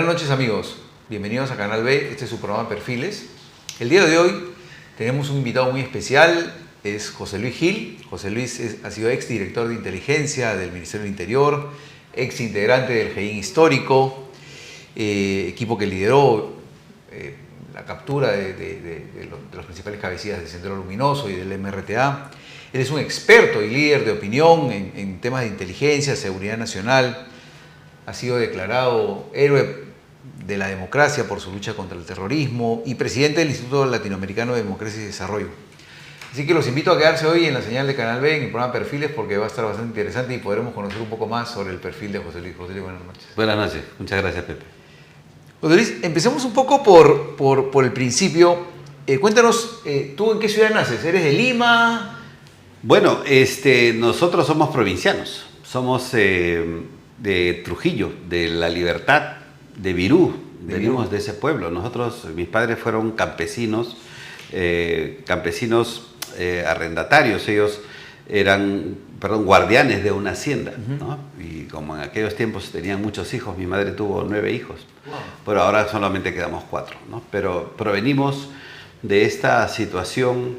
noches amigos, bienvenidos a Canal B, este es su programa Perfiles. El día de hoy tenemos un invitado muy especial, es José Luis Gil. José Luis ha sido ex director de inteligencia del Ministerio del Interior, ex integrante del GEIN histórico, equipo que lideró la captura de los principales cabecillas del Sendero Luminoso y del MRTA. Él es un experto y líder de opinión en temas de inteligencia, seguridad nacional. Ha sido declarado héroe de la democracia por su lucha contra el terrorismo y presidente del Instituto Latinoamericano de Democracia y Desarrollo. Así que los invito a quedarse hoy en la señal de Canal B, en el programa Perfiles, porque va a estar bastante interesante y podremos conocer un poco más sobre el perfil de José Luis. José Luis, buenas noches. Buenas noches, muchas gracias, Pepe. José Luis, empecemos un poco por el principio. Cuéntanos, ¿tú en qué ciudad naces? ¿Eres de Lima? Bueno, nosotros somos provincianos, somos de Trujillo, de La Libertad, de Virú, venimos de ese pueblo. Mis padres fueron campesinos, arrendatarios, ellos eran, guardianes de una hacienda, ¿no? Y como en aquellos tiempos tenían muchos hijos, mi madre tuvo 9 hijos, pero ahora solamente quedamos 4, ¿no? Pero provenimos de esta situación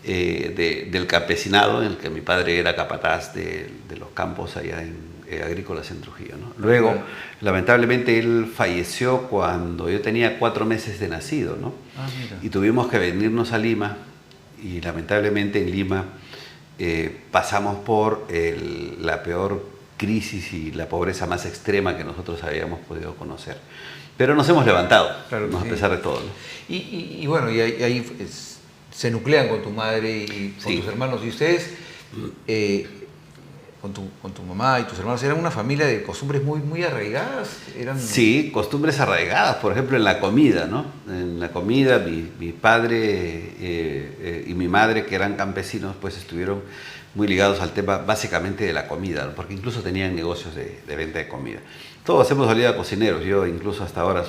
del campesinado, en el que mi padre era capataz de los campos allá agrícolas en Trujillo, ¿no? Luego, lamentablemente, él falleció cuando yo tenía 4 meses de nacido, ¿no? Y tuvimos que venirnos a Lima, y lamentablemente en Lima pasamos por la peor crisis y la pobreza más extrema que nosotros habíamos podido conocer. Pero nos hemos levantado, claro, ¿no? Sí. A pesar de todo, ¿no? Y bueno, ahí se nuclean con tu madre y con tus hermanos. Y ustedes, con tu mamá y tus hermanos, ¿eran una familia de costumbres muy arraigadas? Sí, costumbres arraigadas, por ejemplo, en la comida, ¿no? En la comida, mi padre y mi madre, que eran campesinos, pues estuvieron muy ligados al tema básicamente de la comida, ¿no? Porque incluso tenían negocios de venta de comida. Todos hemos salido a cocineros, yo incluso hasta ahora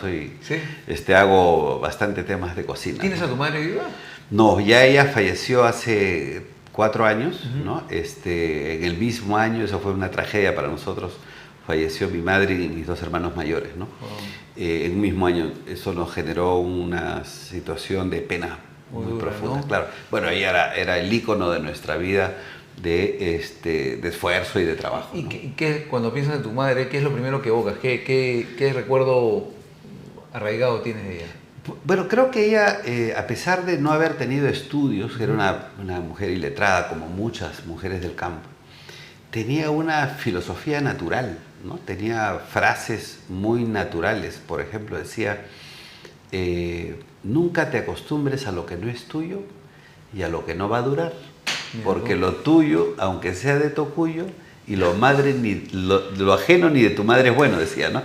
hago bastante temas de cocina. ¿Tienes a tu madre viva? No, ya ella falleció hace 4 años, ¿no? En el mismo año, eso fue una tragedia para nosotros, falleció mi madre y mis 2 hermanos mayores, ¿no? En un mismo año, eso nos generó una situación de pena muy profunda, ¿no? Claro. Bueno, ella era el ícono de nuestra vida de esfuerzo y de trabajo, ¿Y ¿no? cuando piensas en tu madre, qué es lo primero que evocas? ¿Qué recuerdo arraigado tienes de ella? Bueno, creo que ella, a pesar de no haber tenido estudios, que era una mujer iletrada, como muchas mujeres del campo, tenía una filosofía natural, ¿no? Tenía frases muy naturales. Por ejemplo, decía, nunca te acostumbres a lo que no es tuyo y a lo que no va a durar, porque lo tuyo, aunque sea de tocuyo, y lo ajeno ni de tu madre es bueno, decía, ¿no?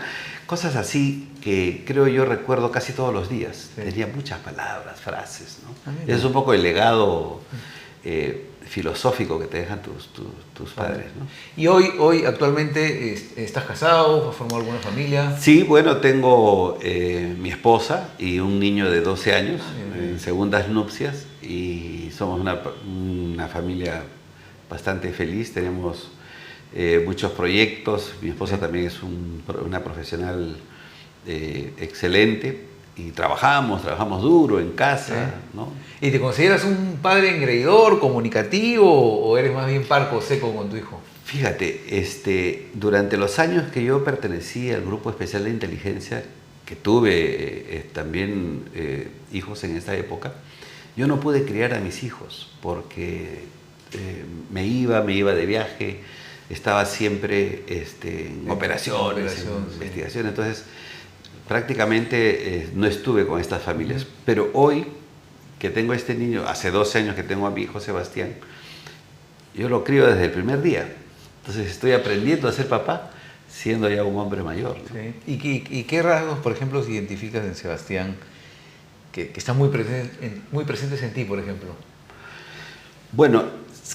Cosas así que creo yo recuerdo casi todos los días. Sí. Tenía muchas palabras, frases, ¿no? Es un poco el legado filosófico que te dejan tus padres, ¿no? ¿Y hoy actualmente estás casado? ¿Has formado alguna familia? Sí, bueno, tengo mi esposa y un niño de 12 años en segundas nupcias, y somos una familia bastante feliz. Tenemos muchos proyectos. Mi esposa también es una profesional excelente, y trabajamos duro en casa, ¿no? ¿Y te consideras un padre engreidor, comunicativo, o eres más bien parco seco con tu hijo? Fíjate, durante los años que yo pertenecí al Grupo Especial de Inteligencia, que tuve también hijos en esta época, yo no pude criar a mis hijos porque me iba de viaje, estaba siempre en operaciones, en investigación. Entonces prácticamente no estuve con estas familias. Pero hoy que tengo este niño, hace 12 años que tengo a mi hijo Sebastián, yo lo crío desde el primer día. Entonces estoy aprendiendo a ser papá siendo ya un hombre mayor, ¿no? Sí. ¿Y qué rasgos, por ejemplo, identificas en Sebastián que están muy presentes en ti, por ejemplo? Bueno,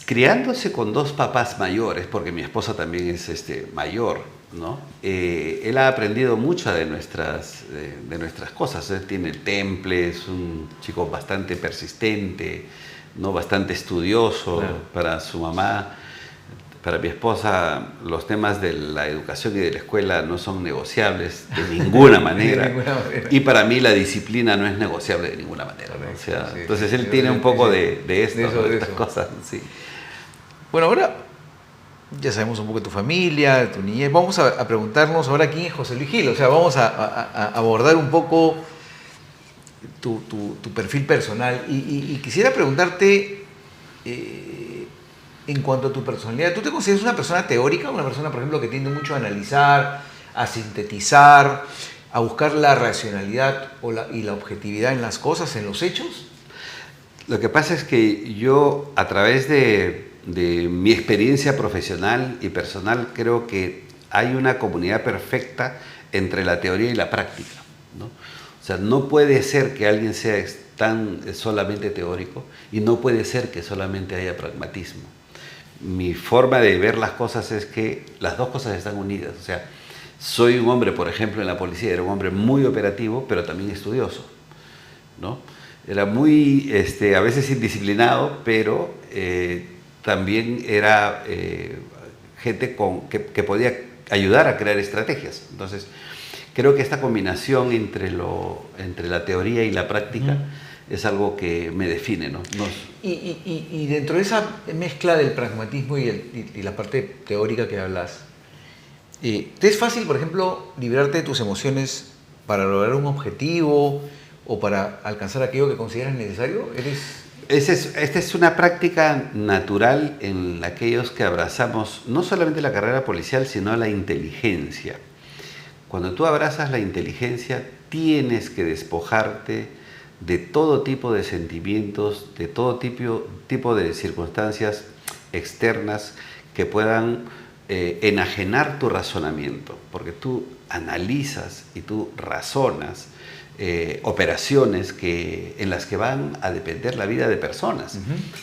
criándose con 2 papás mayores, porque mi esposa también es mayor, ¿no? Él ha aprendido mucho de nuestras cosas. Él tiene el temple, es un chico bastante persistente, ¿no? Bastante estudioso. Claro. Para su mamá Para mi esposa los temas de la educación y de la escuela no son negociables de ninguna manera. De ninguna manera. Y para mí la disciplina no es negociable de ninguna manera, ¿no? O sea, Sí, entonces sí, él sí, tiene sí, un poco sí, de esto, de eso, ¿no? de Estas eso. cosas, sí. Bueno, ahora ya sabemos un poco de tu familia, de tu niñez. Vamos a preguntarnos ahora quién es José Luis Gil. O sea, vamos a abordar un poco tu perfil personal. Y quisiera preguntarte, en cuanto a tu personalidad, ¿tú te consideras una persona teórica? Una persona, por ejemplo, que tiende mucho a analizar, a sintetizar, a buscar la racionalidad y la objetividad en las cosas, en los hechos. Lo que pasa es que yo, a través de mi experiencia profesional y personal, creo que hay una comunidad perfecta entre la teoría y la práctica, ¿no? O sea, no puede ser que alguien sea tan solamente teórico y no puede ser que solamente haya pragmatismo. Mi forma de ver las cosas es que las dos cosas están unidas. O sea, soy un hombre, por ejemplo, en la policía, era un hombre muy operativo, pero también estudioso, ¿no? Era muy, a veces indisciplinado, pero también era gente que podía ayudar a crear estrategias. Entonces, creo que esta combinación entre la teoría y la práctica es algo que me define, ¿no? Y dentro de esa mezcla del pragmatismo y la parte teórica que hablas, ¿te es fácil, por ejemplo, librarte de tus emociones para lograr un objetivo o para alcanzar aquello que consideras necesario? Esta es una práctica natural en aquellos que abrazamos no solamente la carrera policial, sino la inteligencia. Cuando tú abrazas la inteligencia, tienes que despojarte de todo tipo de sentimientos, de todo tipo de circunstancias externas que puedan enajenar tu razonamiento, porque tú analizas y tú razonas operaciones en las que van a depender la vida de personas,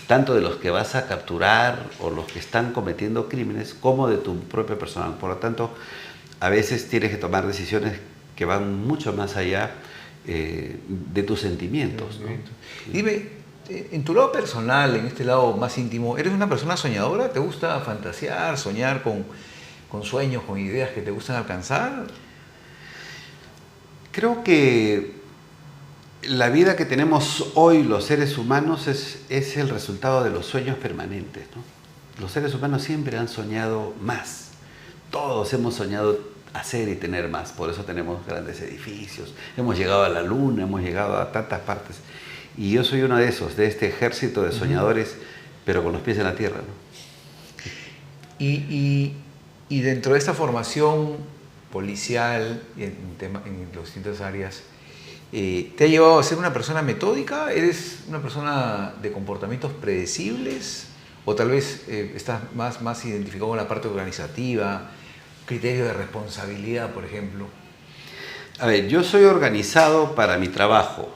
tanto de los que vas a capturar o los que están cometiendo crímenes, como de tu propio personal. Por lo tanto, a veces tienes que tomar decisiones que van mucho más allá de tus sentimientos, ¿no? Dime, en tu lado personal, en este lado más íntimo, ¿eres una persona soñadora? ¿Te gusta fantasear, soñar con sueños, con ideas que te gustan alcanzar? Creo que la vida que tenemos hoy los seres humanos es el resultado de los sueños permanentes, ¿no? Los seres humanos siempre han soñado más. Todos hemos soñado hacer y tener más. Por eso tenemos grandes edificios. Hemos llegado a la luna, hemos llegado a tantas partes. Y yo soy uno de esos, de este ejército de soñadores, pero con los pies en la tierra, ¿no? Y dentro de esta formación policial en las distintas áreas, ¿te ha llevado a ser una persona metódica? ¿Eres una persona de comportamientos predecibles? ¿O tal vez estás más identificado con la parte organizativa, criterio de responsabilidad, por ejemplo? A ver, yo soy organizado para mi trabajo.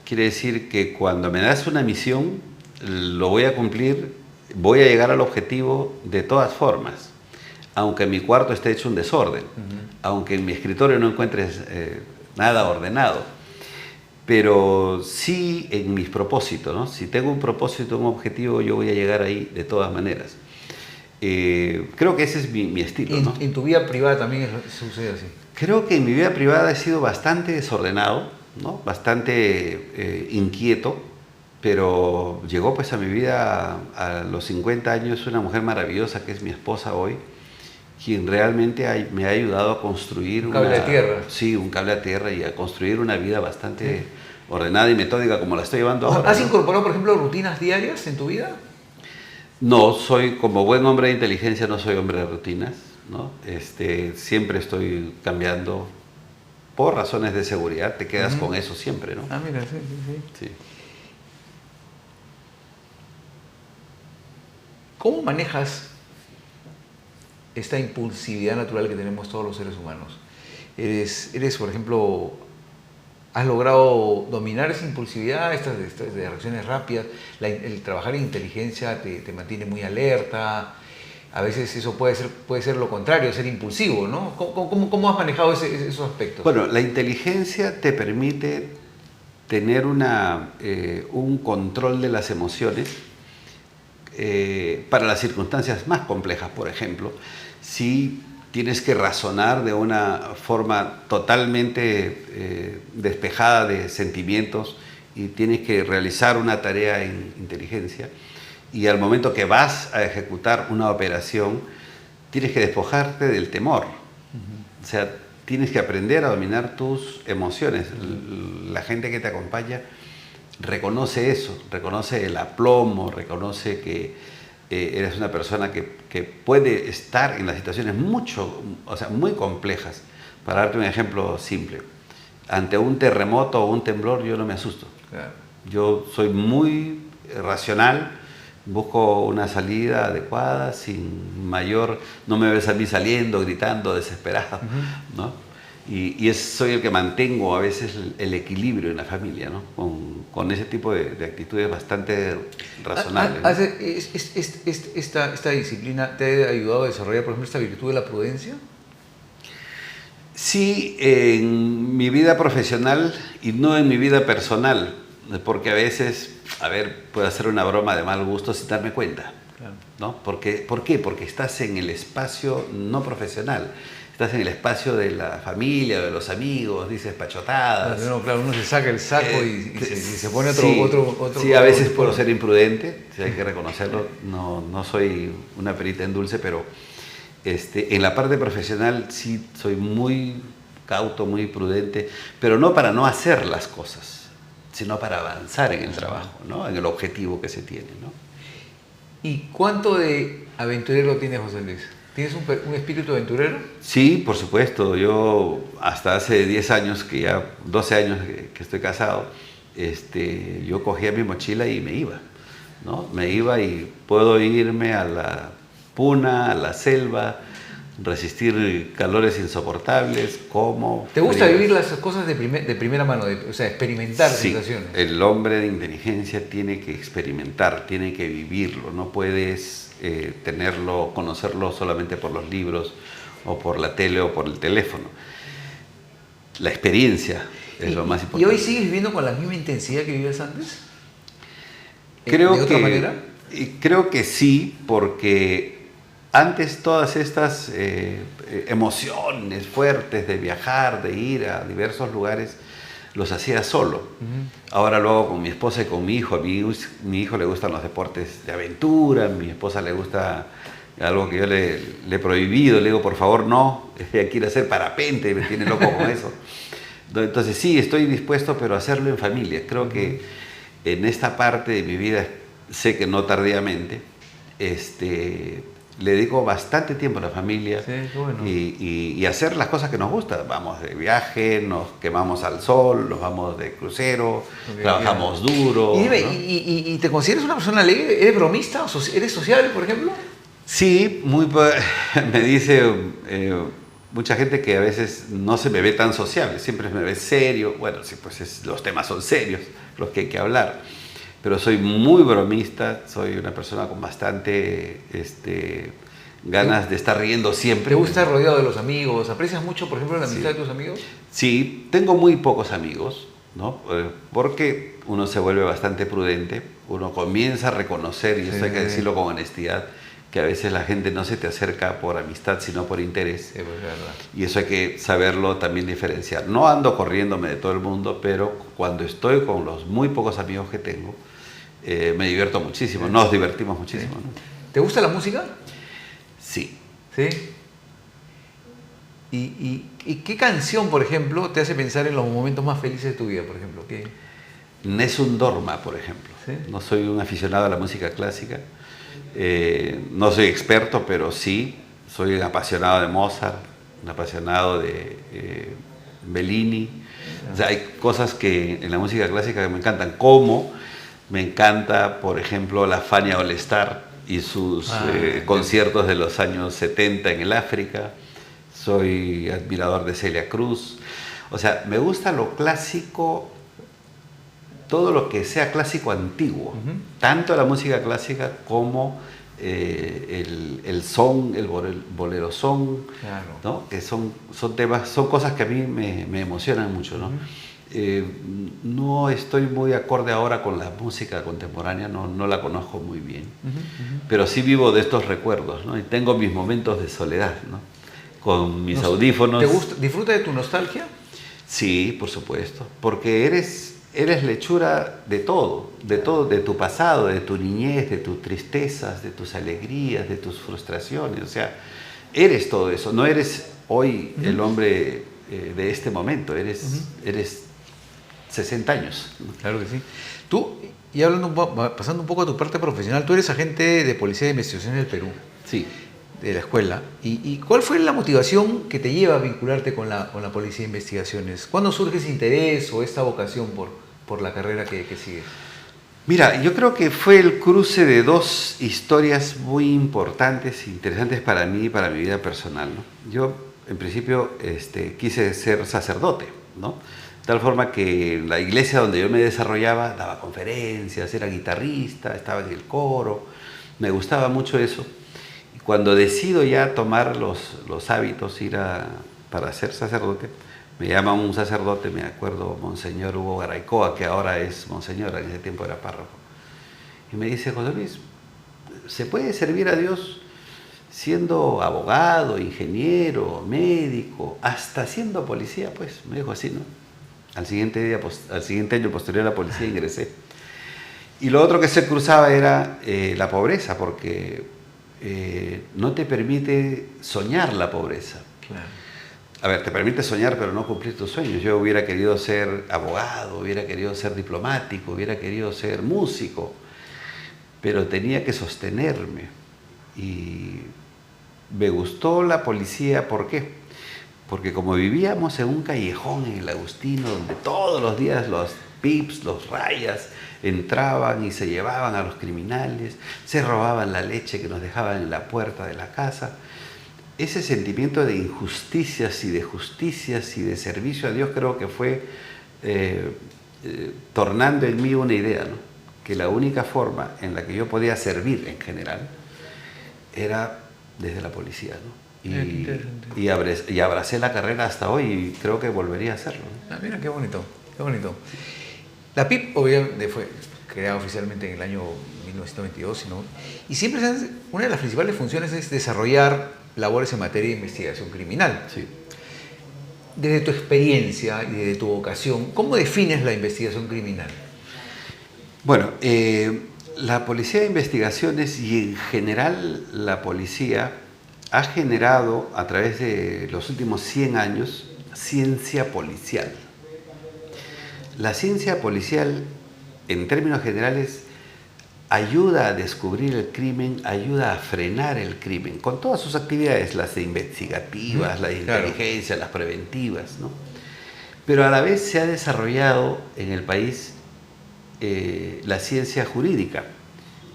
Quiere decir que cuando me das una misión, lo voy a cumplir, voy a llegar al objetivo de todas formas. Aunque en mi cuarto esté hecho un desorden, aunque en mi escritorio no encuentres nada ordenado, pero sí en mis propósitos, ¿no? Si tengo un propósito, un objetivo, yo voy a llegar ahí de todas maneras. Creo que ese es mi estilo, ¿no? ¿En tu vida privada también sucede así? Creo que en mi vida privada he sido bastante desordenado, ¿no? Bastante inquieto, pero llegó pues a mi vida a los 50 años una mujer maravillosa que es mi esposa hoy, quien realmente me ha ayudado a construir un cable a tierra. Sí, un cable a tierra y a construir una vida bastante ordenada y metódica como la estoy llevando ahora. ¿Has incorporado, por ejemplo, rutinas diarias en tu vida? No, como buen hombre de inteligencia, no soy hombre de rutinas, ¿no? Siempre estoy cambiando por razones de seguridad, te quedas con eso siempre, ¿no? Ah, mira, sí. ¿Cómo manejas esta impulsividad natural que tenemos todos los seres humanos? ¿Eres, por ejemplo, has logrado dominar esa impulsividad, estas de reacciones rápidas? El trabajar en inteligencia te mantiene muy alerta. A veces eso puede ser lo contrario, ser impulsivo, ¿no? ¿Cómo has manejado esos aspectos? Bueno, la inteligencia te permite tener un control de las emociones para las circunstancias más complejas, por ejemplo, sí tienes que razonar de una forma totalmente despejada de sentimientos y tienes que realizar una tarea en inteligencia. Y al momento que vas a ejecutar una operación, tienes que despojarte del temor. O sea, tienes que aprender a dominar tus emociones. La gente que te acompaña reconoce eso, reconoce el aplomo, reconoce que eres una persona que puede estar en las situaciones muy complejas. Para darte un ejemplo simple, ante un terremoto o un temblor yo no me asusto. Claro. Yo soy muy racional, busco una salida adecuada, sin mayor... No me ves a mí saliendo, gritando, desesperado, ¿no? Soy el que mantengo a veces el equilibrio en la familia, ¿no? Con ese tipo de actitudes bastante razonables, ¿no? ¿Esta disciplina te ha ayudado a desarrollar, por ejemplo, esta virtud de la prudencia? Sí, en mi vida profesional y no en mi vida personal, porque a veces, puedo hacer una broma de mal gusto sin darme cuenta, Claro. ¿no? ¿Por qué? Porque estás en el espacio no profesional. Estás en el espacio de la familia, de los amigos, dices pachotadas. Claro, uno se saca el saco y se pone otro... Sí, a veces puedo ser imprudente, hay que reconocerlo. No soy una perita en dulce, pero en la parte profesional sí soy muy cauto, muy prudente, pero no para no hacer las cosas, sino para avanzar en el trabajo, ¿no? En el objetivo que se tiene, ¿no? ¿Y cuánto de aventurero tiene José Luis? ¿Tienes un espíritu aventurero? Sí, por supuesto. Yo hasta hace 10 años, 12 años que estoy casado, yo cogía mi mochila y me iba, ¿no? Me iba y puedo irme a la puna, a la selva, resistir calores insoportables, como... ¿Te gusta vivir las cosas de primera mano, o sea, experimentar sensaciones? El hombre de inteligencia tiene que experimentar, tiene que vivirlo, no puedes conocerlo solamente por los libros o por la tele o por el teléfono. La experiencia es lo más importante. ¿Y hoy sigues viviendo con la misma intensidad que vivías antes? ¿De otra manera? Creo que sí, porque antes todas estas emociones fuertes de viajar, de ir a diversos lugares, los hacía solo. Ahora lo hago con mi esposa y con mi hijo. A mi hijo le gustan los deportes de aventura, a mi esposa le gusta algo que yo le he prohibido, le digo por favor no, ella quiere hacer parapente, me tiene loco con eso. Entonces sí, estoy dispuesto, pero a hacerlo en familia. Creo que en esta parte de mi vida, sé que no tardíamente, le dedico bastante tiempo a la familia. Sí, qué bueno. y hacer las cosas que nos gustan. Vamos de viaje, nos quemamos al sol, nos vamos de crucero, trabajamos duro. Y dime, ¿no? ¿y te consideras una persona alegre? ¿Eres bromista? ¿Eres sociable, por ejemplo? Sí, me dice mucha gente que a veces no se me ve tan sociable, siempre me ve serio. Bueno, sí, pues los temas son serios, los que hay que hablar. Pero soy muy bromista, soy una persona con bastante ganas de estar riendo siempre. ¿Te gusta estar rodeado de los amigos? ¿Aprecias mucho, por ejemplo, la amistad de tus amigos? Sí, tengo muy pocos amigos, ¿no? Porque uno se vuelve bastante prudente, uno comienza a reconocer, y eso hay que decirlo con honestidad, que a veces la gente no se te acerca por amistad, sino por interés. Sí, pues es verdad. Y eso hay que saberlo también diferenciar. No ando corriéndome de todo el mundo, pero cuando estoy con los muy pocos amigos que tengo, me divierto muchísimo, nos divertimos muchísimo. ¿No? ¿Te gusta la música? Sí. ¿Sí? ¿Y qué canción, por ejemplo, te hace pensar en los momentos más felices de tu vida, por ejemplo? ¿Qué? Nessun Dorma, por ejemplo. ¿Sí? No soy un aficionado a la música clásica. No soy experto, pero sí, soy un apasionado de Mozart, un apasionado de Bellini. O sea, hay cosas que en la música clásica que me encantan, como me encanta, por ejemplo, la Fania All Star y sus conciertos de los años 70 en el África. Soy admirador de Celia Cruz. O sea, me gusta lo clásico, todo lo que sea clásico antiguo, tanto la música clásica como el son, el bolero son, Claro. ¿no? Que son temas, son cosas que a mí me emocionan mucho, ¿no? no estoy muy acorde ahora con la música contemporánea, no la conozco muy bien, pero sí vivo de estos recuerdos, ¿no? Y tengo mis momentos de soledad, ¿no? Con mis audífonos. ¿Disfruta de tu nostalgia? Sí, por supuesto, porque eres lechura de todo, de tu pasado, de tu niñez, de tus tristezas, de tus alegrías, de tus frustraciones, o sea, eres todo eso, no eres hoy el hombre de este momento, eres 60 años. Claro que sí. Tú, y pasando un poco a tu parte profesional, tú eres agente de Policía de Investigación del Perú. Sí. De la escuela. ¿Y cuál fue la motivación que te lleva a vincularte con la Policía de Investigaciones? ¿Cuándo surge ese interés o esta vocación por la carrera que sigues? Mira, yo creo que fue el cruce de dos historias muy importantes, interesantes para mí y para mi vida personal, ¿no? Yo, en principio, quise ser sacerdote, ¿no? De tal forma que la iglesia donde yo me desarrollaba daba conferencias, era guitarrista, estaba en el coro, me gustaba mucho eso. Y cuando decido ya tomar los hábitos, para ser sacerdote, me llama un sacerdote, me acuerdo, Monseñor Hugo Garaycoa, que ahora es Monseñor, en ese tiempo era párroco. Y me dice, José Luis, ¿se puede servir a Dios siendo abogado, ingeniero, médico, hasta siendo policía? Pues me dijo así, ¿no? Al siguiente año posterior a la policía ingresé. Y lo otro que se cruzaba era la pobreza, porque no te permite soñar la pobreza. Claro. A ver, te permite soñar, pero no cumplir tus sueños. Yo hubiera querido ser abogado, hubiera querido ser diplomático, hubiera querido ser músico, pero tenía que sostenerme. Y me gustó la policía, ¿por qué? Porque como vivíamos en un callejón en el Agustino, donde todos los días los pips, los rayas, entraban y se llevaban a los criminales, se robaban la leche que nos dejaban en la puerta de la casa, ese sentimiento de injusticias y de justicias y de servicio a Dios creo que fue tornando en mí una idea, ¿no? Que la única forma en la que yo podía servir en general era desde la policía, ¿no? Y abracé la carrera hasta hoy y creo que volvería a hacerlo, ¿no? Ah, mira, qué bonito, qué bonito. La PIP obviamente fue creada oficialmente en el año 1922, ¿no? Y siempre una de las principales funciones es desarrollar labores en materia de investigación criminal. Sí. Desde tu experiencia y desde tu vocación, ¿cómo defines la investigación criminal? Bueno, la Policía de Investigaciones y en general la policía ha generado a través de los últimos 100 años ciencia policial. La ciencia policial, en términos generales, ayuda a descubrir el crimen, ayuda a frenar el crimen, con todas sus actividades, las investigativas, las de inteligencia, las preventivas, ¿no? Pero a la vez se ha desarrollado en el país la ciencia jurídica.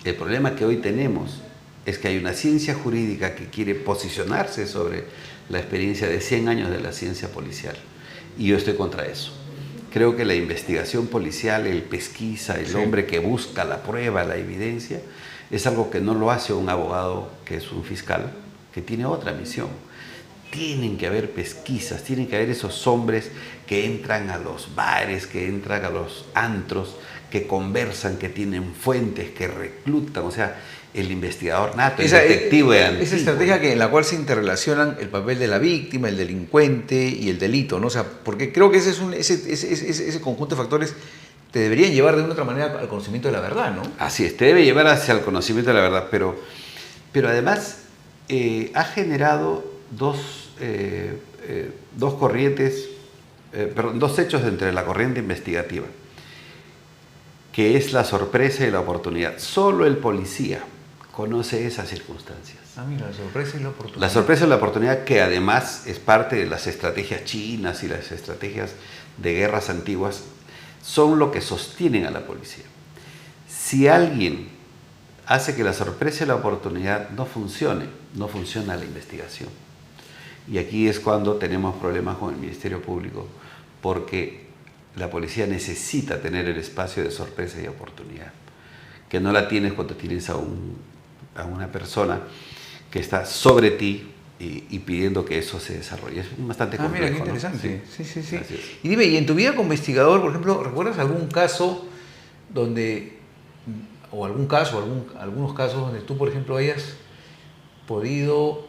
El problema que hoy tenemos es que hay una ciencia jurídica que quiere posicionarse sobre la experiencia de 100 años de la ciencia policial. Y yo estoy contra eso. Creo que la investigación policial, el pesquisa, el hombre que busca la prueba, la evidencia, es algo que no lo hace un abogado que es un fiscal, que tiene otra misión. Tienen que haber pesquisas, tienen que haber esos hombres que entran a los bares, que entran a los antros, que conversan, que tienen fuentes, que reclutan, o sea, el investigador nato, el detective antiguo. Esa estrategia en la cual se interrelacionan el papel de la víctima, el delincuente y el delito, ¿no? O sea, porque creo que ese conjunto de factores te deberían llevar de una otra manera al conocimiento de la verdad, ¿no? Así es, te debe llevar hacia el conocimiento de la verdad, pero además ha generado dos hechos entre la corriente investigativa, que es la sorpresa y la oportunidad. Solo el policía conoce esas circunstancias. Ah, mira, la sorpresa y la oportunidad. La sorpresa y la oportunidad, que además es parte de las estrategias chinas y las estrategias de guerras antiguas, son lo que sostienen a la policía. Si alguien hace que la sorpresa y la oportunidad no funciona la investigación. Y aquí es cuando tenemos problemas con el Ministerio Público, porque la policía necesita tener el espacio de sorpresa y oportunidad, que no la tienes cuando tienes a una persona que está sobre ti, y pidiendo que eso se desarrolle. Es bastante complejo. Mira, qué interesante. ¿No? Sí. Así es. Y dime, y en tu vida como investigador, por ejemplo, ¿recuerdas algún caso donde, o algún caso, algunos casos donde tú, por ejemplo, hayas podido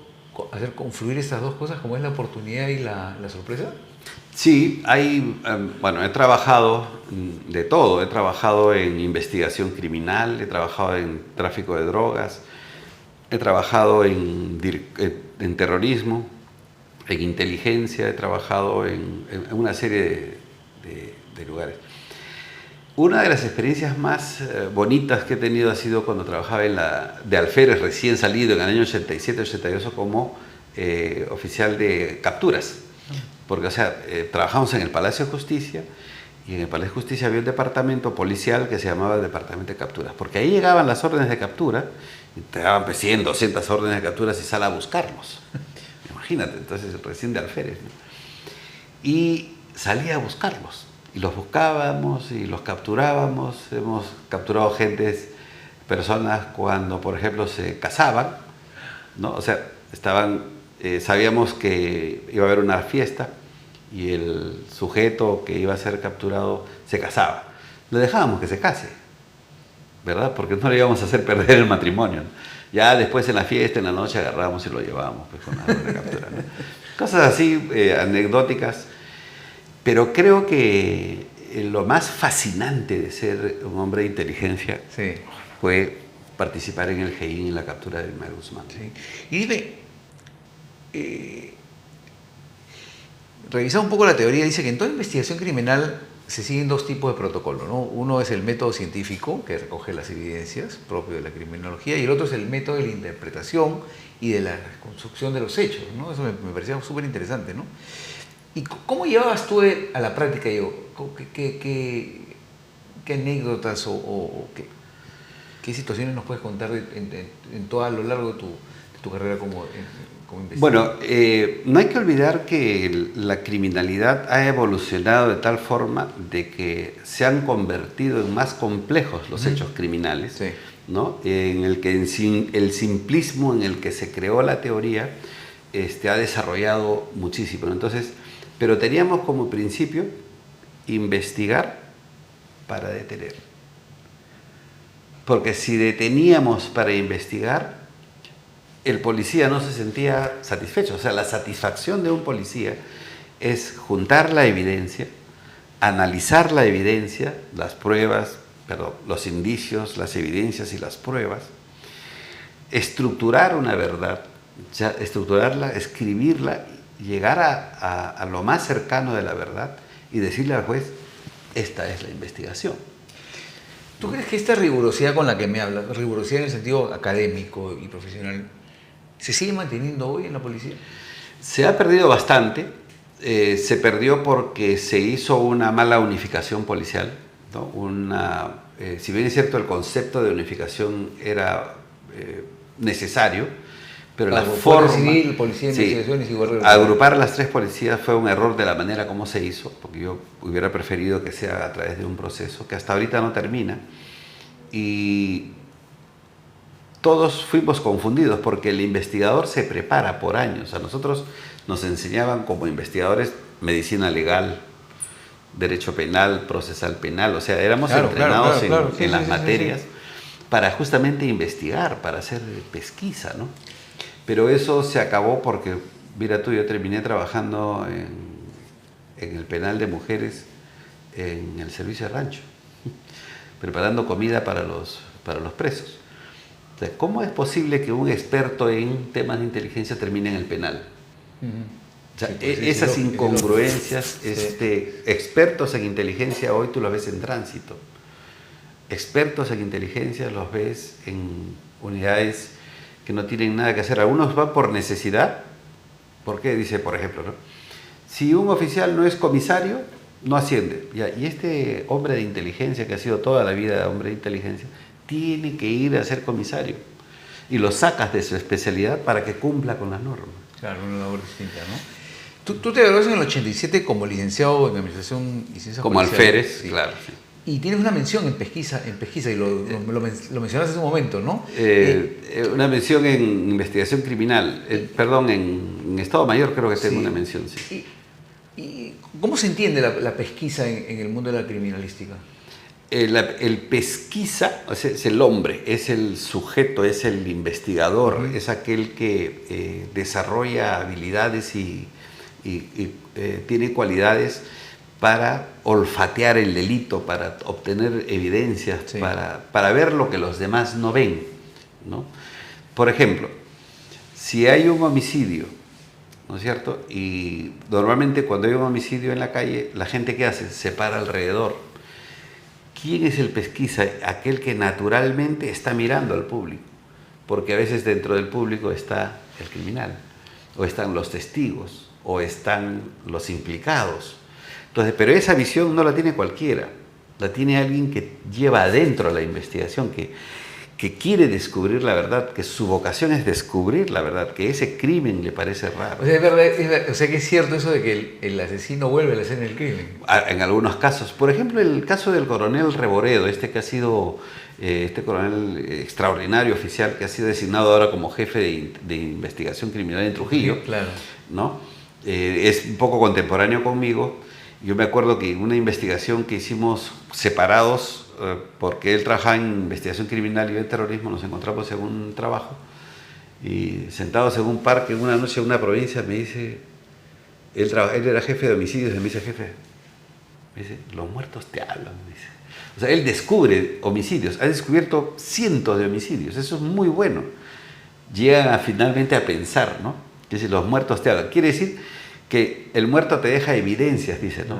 hacer confluir estas dos cosas, como es la oportunidad y la sorpresa? Sí, bueno, he trabajado de todo. He trabajado en investigación criminal, he trabajado en tráfico de drogas, he trabajado en terrorismo, en inteligencia, he trabajado en una serie de lugares. Una de las experiencias más bonitas que he tenido ha sido cuando trabajaba de alférez recién salido en el año 87-88 como oficial de capturas. Porque, o sea, trabajamos en el Palacio de Justicia y en el Palacio de Justicia había un departamento policial que se llamaba Departamento de Capturas. Porque ahí llegaban las órdenes de captura y te daban 100, 200 órdenes de capturas y sal a buscarlos. Imagínate, entonces recién de alférez, ¿no? Y salía a buscarlos. Y los buscábamos y los capturábamos. Hemos capturado personas cuando, por ejemplo, se casaban, ¿no? O sea, sabíamos que iba a haber una fiesta y el sujeto que iba a ser capturado se casaba. Le dejábamos que se case, ¿verdad? Porque no le íbamos a hacer perder el matrimonio, ¿no? Ya después en la fiesta, en la noche, agarrábamos y lo llevábamos pues, con la orden de captura, ¿no? Cosas así, anecdóticas. Pero creo que lo más fascinante de ser un hombre de inteligencia fue participar en el GEIN y la captura de Ilmael Guzmán. Sí. Y dime, revisando un poco la teoría, dice que en toda investigación criminal se siguen dos tipos de protocolo, ¿no? Uno es el método científico, que recoge las evidencias propio de la criminología, y el otro es el método de la interpretación y de la reconstrucción de los hechos, ¿no? Eso me parecía súper interesante, ¿no? ¿Y cómo llevabas tú a la práctica, Diego? ¿Qué anécdotas o qué situaciones nos puedes contar a lo largo de tu carrera como investigador? Bueno, no hay que olvidar que la criminalidad ha evolucionado de tal forma de que se han convertido en más complejos los hechos criminales, sí, ¿no? En el que el simplismo en el que se creó la teoría ha desarrollado muchísimo. Entonces, pero teníamos como principio investigar para detener. Porque si deteníamos para investigar, el policía no se sentía satisfecho. O sea, la satisfacción de un policía es juntar la evidencia, analizar la evidencia, las pruebas, los indicios, las evidencias y las pruebas, estructurar una verdad, estructurarla, escribirla, llegar a lo más cercano de la verdad y decirle al juez, esta es la investigación. ¿Tú crees que esta rigurosidad con la que me hablas, rigurosidad en el sentido académico y profesional, se sigue manteniendo hoy en la policía? Se ha perdido bastante. Se perdió porque se hizo una mala unificación policial, ¿no? Si bien es cierto el concepto de unificación era necesario, pero la forma civil, policía de investigaciones y guardia. Agrupar las tres policías fue un error de la manera como se hizo, porque yo hubiera preferido que sea a través de un proceso que hasta ahorita no termina. Y todos fuimos confundidos porque el investigador se prepara por años. A nosotros nos enseñaban como investigadores medicina legal, derecho penal, procesal penal, o sea, éramos entrenados en las materias para justamente investigar, para hacer pesquisa, ¿no? Pero eso se acabó porque, mira tú, yo terminé trabajando en el penal de mujeres en el servicio de rancho, preparando comida para los presos. O sea, ¿cómo es posible que un experto en temas de inteligencia termine en el penal? O sea, esas incongruencias, expertos en inteligencia hoy tú los ves en tránsito. Expertos en inteligencia los ves en unidades que no tienen nada que hacer. Algunos van por necesidad. ¿Por qué? Dice, por ejemplo, ¿no? Si un oficial no es comisario, no asciende. Y este hombre de inteligencia, que ha sido toda la vida hombre de inteligencia, tiene que ir a ser comisario. Y lo sacas de su especialidad para que cumpla con las normas. Claro, una labor distinta, ¿no? Tú te graduaste en el 87 como licenciado en Administración y Ciencias como Policiales. alférez, sí. Claro. Sí. Y tienes una mención en pesquisa y lo mencionaste hace un momento, ¿no? Una mención en investigación criminal, perdón, en Estado Mayor creo que tengo una mención, sí. ¿Y cómo se entiende la pesquisa en el mundo de la criminalística? El pesquisa es el hombre, es el sujeto, es el investigador, es aquel que desarrolla habilidades y tiene cualidades para olfatear el delito, para obtener evidencias, sí, para ver lo que los demás no ven, ¿no? Por ejemplo, si hay un homicidio, ¿no es cierto? Y normalmente cuando hay un homicidio en la calle, la gente ¿qué hace? Se para alrededor. ¿Quién es el pesquisa? Aquel que naturalmente está mirando al público, porque a veces dentro del público está el criminal, o están los testigos, o están los implicados. Entonces, pero esa visión no la tiene cualquiera, la tiene alguien que lleva adentro la investigación, que quiere descubrir la verdad, que su vocación es descubrir la verdad, que ese crimen le parece raro. O sea, es verdad, o sea que es cierto eso de que el asesino vuelve a la escena del crimen. En algunos casos. Por ejemplo, el caso del coronel Reboredo, que ha sido, este coronel extraordinario oficial, que ha sido designado ahora como jefe de investigación criminal en Trujillo, Sí, claro, ¿no? Es un poco contemporáneo conmigo. Yo me acuerdo que una investigación que hicimos separados, porque él trabajaba en investigación criminal y yo en terrorismo, nos encontramos en un trabajo y sentados en un parque una noche en una provincia me dice, él era jefe de homicidios y me dice, jefe, me dice, los muertos te hablan, me dice. O sea, él descubre homicidios, ha descubierto cientos de homicidios, eso es muy bueno. Llega finalmente a pensar, ¿no? Dice, los muertos te hablan. Quiere decir que el muerto te deja evidencias, dice, ¿no?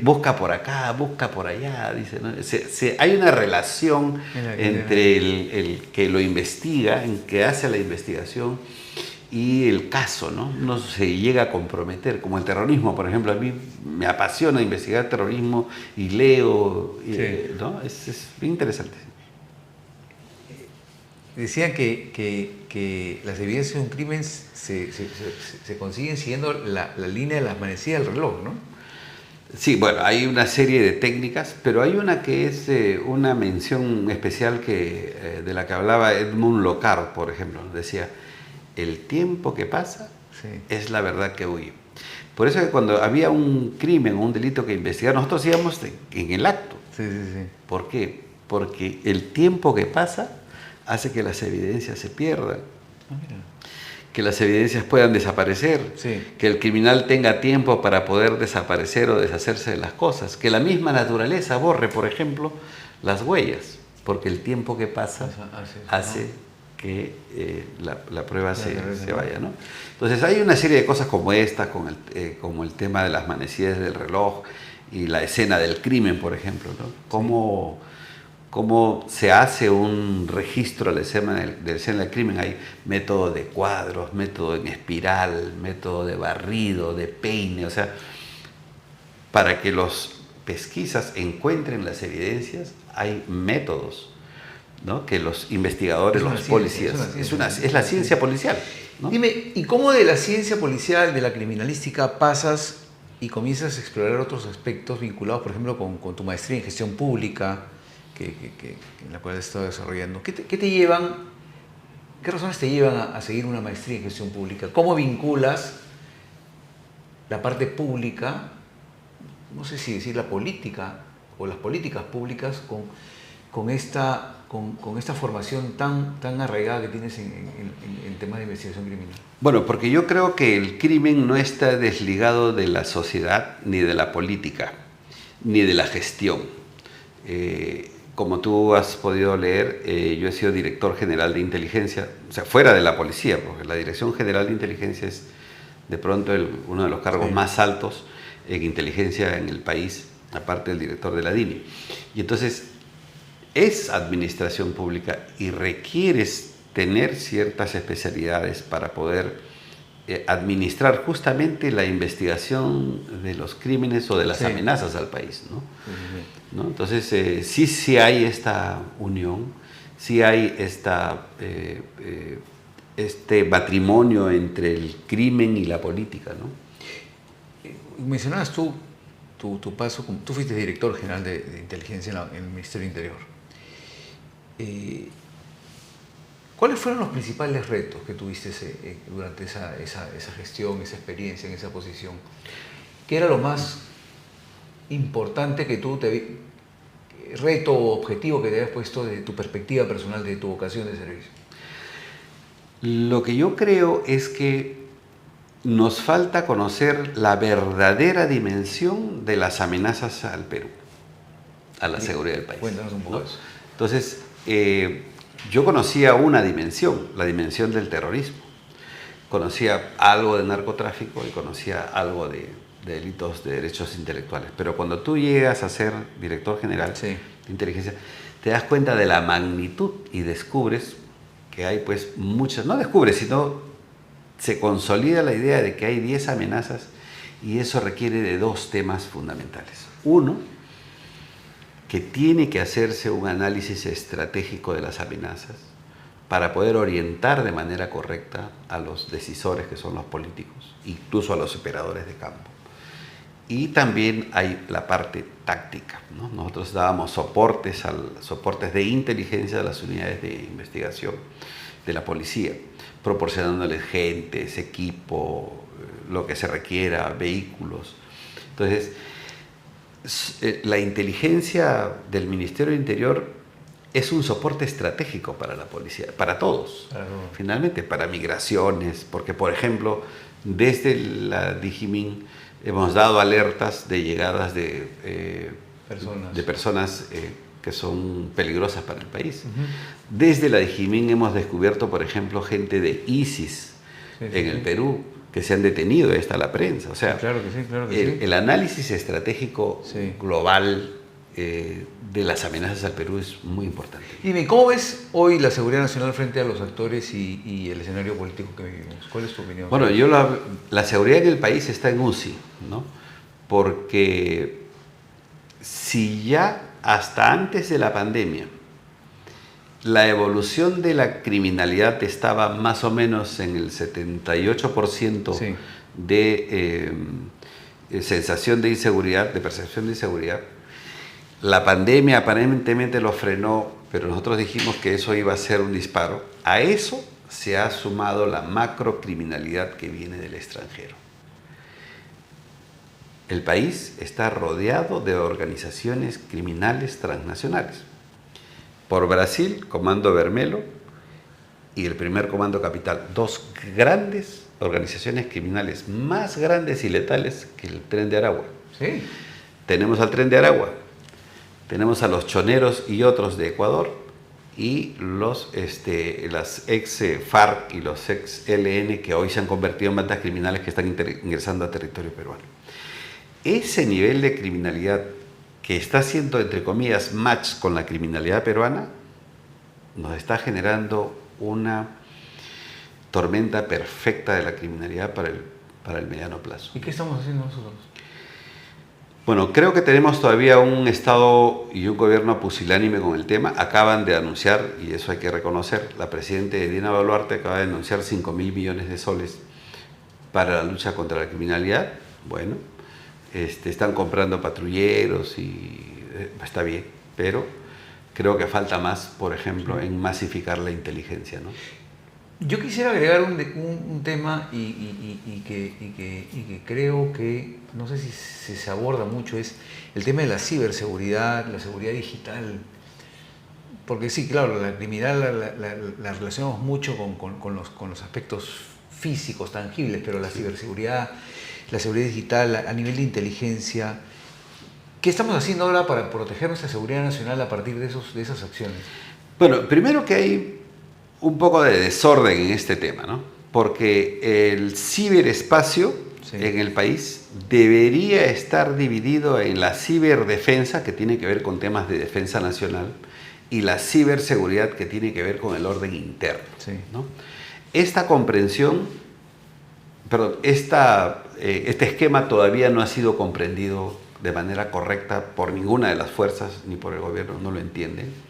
Busca por acá, busca por allá, dice, ¿no? Hay una relación entre el que lo investiga, en que hace la investigación y el caso, ¿no? No se llega a comprometer, como el terrorismo, por ejemplo, a mí me apasiona investigar terrorismo y leo, sí, ¿no? Es bien interesante. Decían que las evidencias de un crimen se consiguen siguiendo la línea de las manecillas del reloj, ¿no? Sí, bueno, hay una serie de técnicas, pero hay una que es una mención especial de la que hablaba Edmund Locard, por ejemplo. Decía, el tiempo que pasa es la verdad que huye. Por eso que cuando había un crimen o un delito que investigar, nosotros íbamos en el acto. Sí. ¿Por qué? Porque el tiempo que pasa hace que las evidencias se pierdan, que las evidencias puedan desaparecer, que el criminal tenga tiempo para poder desaparecer o deshacerse de las cosas, que la misma naturaleza borre, por ejemplo, las huellas, porque el tiempo que pasa hace que la prueba se vaya, ¿no? Entonces hay una serie de cosas como esta, como el tema de las manecillas del reloj y la escena del crimen, por ejemplo, ¿no? Cómo se hace un registro de la escena del crimen. Hay método de cuadros, método en espiral, método de barrido, de peine, o sea, para que los pesquisas encuentren las evidencias, hay métodos, ¿no? Que los investigadores, los policías, es la ciencia policial, ¿no? Dime, ¿y cómo de la ciencia policial, de la criminalística, pasas y comienzas a explorar otros aspectos vinculados, por ejemplo, con tu maestría en gestión pública, en la cual has estado desarrollando? ¿Qué razones te llevan a seguir una maestría en gestión pública? ¿Cómo vinculas la parte pública, no sé si decir la política o las políticas públicas, con esta formación tan arraigada que tienes en temas de investigación criminal? Bueno, porque yo creo que el crimen no está desligado de la sociedad, ni de la política, ni de la gestión. Como tú has podido leer, yo he sido director general de inteligencia, o sea, fuera de la policía, porque la Dirección General de Inteligencia es de pronto uno de los cargos más altos en inteligencia en el país, aparte del director de la DINI. Y entonces es administración pública y requieres tener ciertas especialidades para poder administrar justamente la investigación de los crímenes o de las amenazas al país, ¿no? ¿No? Entonces, sí hay esta unión, sí hay este matrimonio entre el crimen y la política, ¿no? Mencionabas tú tu paso, tú fuiste director general de inteligencia en el Ministerio del Interior. ¿Cuáles fueron los principales retos que tuviste durante esa gestión, esa experiencia, en esa posición? ¿Qué era lo más importante que reto o objetivo que te habías puesto de tu perspectiva personal, de tu vocación de servicio? Lo que yo creo es que nos falta conocer la verdadera dimensión de las amenazas al Perú, a la seguridad del país. Cuéntanos un poco de eso. Entonces, yo conocía una dimensión, la dimensión del terrorismo. Conocía algo de narcotráfico y conocía algo de delitos de derechos intelectuales. Pero cuando tú llegas a ser director general de inteligencia, te das cuenta de la magnitud y descubres que hay pues muchas, no descubres, sino se consolida la idea de que hay 10 amenazas y eso requiere de 2 temas fundamentales. Uno, que tiene que hacerse un análisis estratégico de las amenazas para poder orientar de manera correcta a los decisores, que son los políticos, incluso a los operadores de campo. Y también hay la parte táctica, ¿no? Nosotros dábamos soportes de inteligencia a las unidades de investigación de la policía, proporcionándoles gentes, equipo, lo que se requiera, vehículos. Entonces, la inteligencia del Ministerio del Interior es un soporte estratégico para la policía, para todos, finalmente, para migraciones, porque, por ejemplo, desde la Digimin hemos dado alertas de llegadas de personas que son peligrosas para el país. Desde la Digimin hemos descubierto, por ejemplo, gente de ISIS en el Perú, que se han detenido, ahí está la prensa. O sea, claro que sí. El análisis estratégico global de las amenazas al Perú es muy importante. Dime, ¿cómo ves hoy la seguridad nacional frente a los actores y el escenario político que vivimos? ¿Cuál es tu opinión? Bueno, la seguridad en el país está en UCI, ¿no? Porque si ya hasta antes de la pandemia la evolución de la criminalidad estaba más o menos en el 78% de sensación de inseguridad, de percepción de inseguridad. La pandemia aparentemente lo frenó, pero nosotros dijimos que eso iba a ser un disparo. A eso se ha sumado la macrocriminalidad que viene del extranjero. El país está rodeado de organizaciones criminales transnacionales. Por Brasil, Comando Vermelho y el primer Comando Capital, 2 grandes organizaciones criminales, más grandes y letales que el Tren de Aragua. Sí. Tenemos al Tren de Aragua, tenemos a los choneros y otros de Ecuador y las ex FARC y los ex ELN que hoy se han convertido en bandas criminales que están ingresando a territorio peruano. Ese nivel de criminalidad que está haciendo, entre comillas, match con la criminalidad peruana, nos está generando una tormenta perfecta de la criminalidad para el mediano plazo. ¿Y qué estamos haciendo nosotros? Bueno, creo que tenemos todavía un Estado y un gobierno pusilánime con el tema. Acaban de anunciar, y eso hay que reconocer, la presidenta Dina Boluarte acaba de anunciar 5.000 millones de soles para la lucha contra la criminalidad. Bueno, están comprando patrulleros y está bien, pero creo que falta más, por ejemplo, en masificar la inteligencia, ¿no? Yo quisiera agregar un tema y que creo que, no sé si se aborda mucho, es el tema de la ciberseguridad, la seguridad digital. Porque sí, claro, la criminalidad la relacionamos mucho con los aspectos físicos, tangibles, pero la ciberseguridad, la seguridad digital a nivel de inteligencia, ¿qué estamos haciendo ahora para proteger nuestra seguridad nacional a partir de esas acciones? Bueno, primero que hay un poco de desorden en este tema, ¿no? Porque el ciberespacio en el país debería estar dividido en la ciberdefensa, que tiene que ver con temas de defensa nacional, y la ciberseguridad, que tiene que ver con el orden interno, ¿no? Esta comprensión, este esquema todavía no ha sido comprendido de manera correcta por ninguna de las fuerzas, ni por el gobierno, no lo entienden.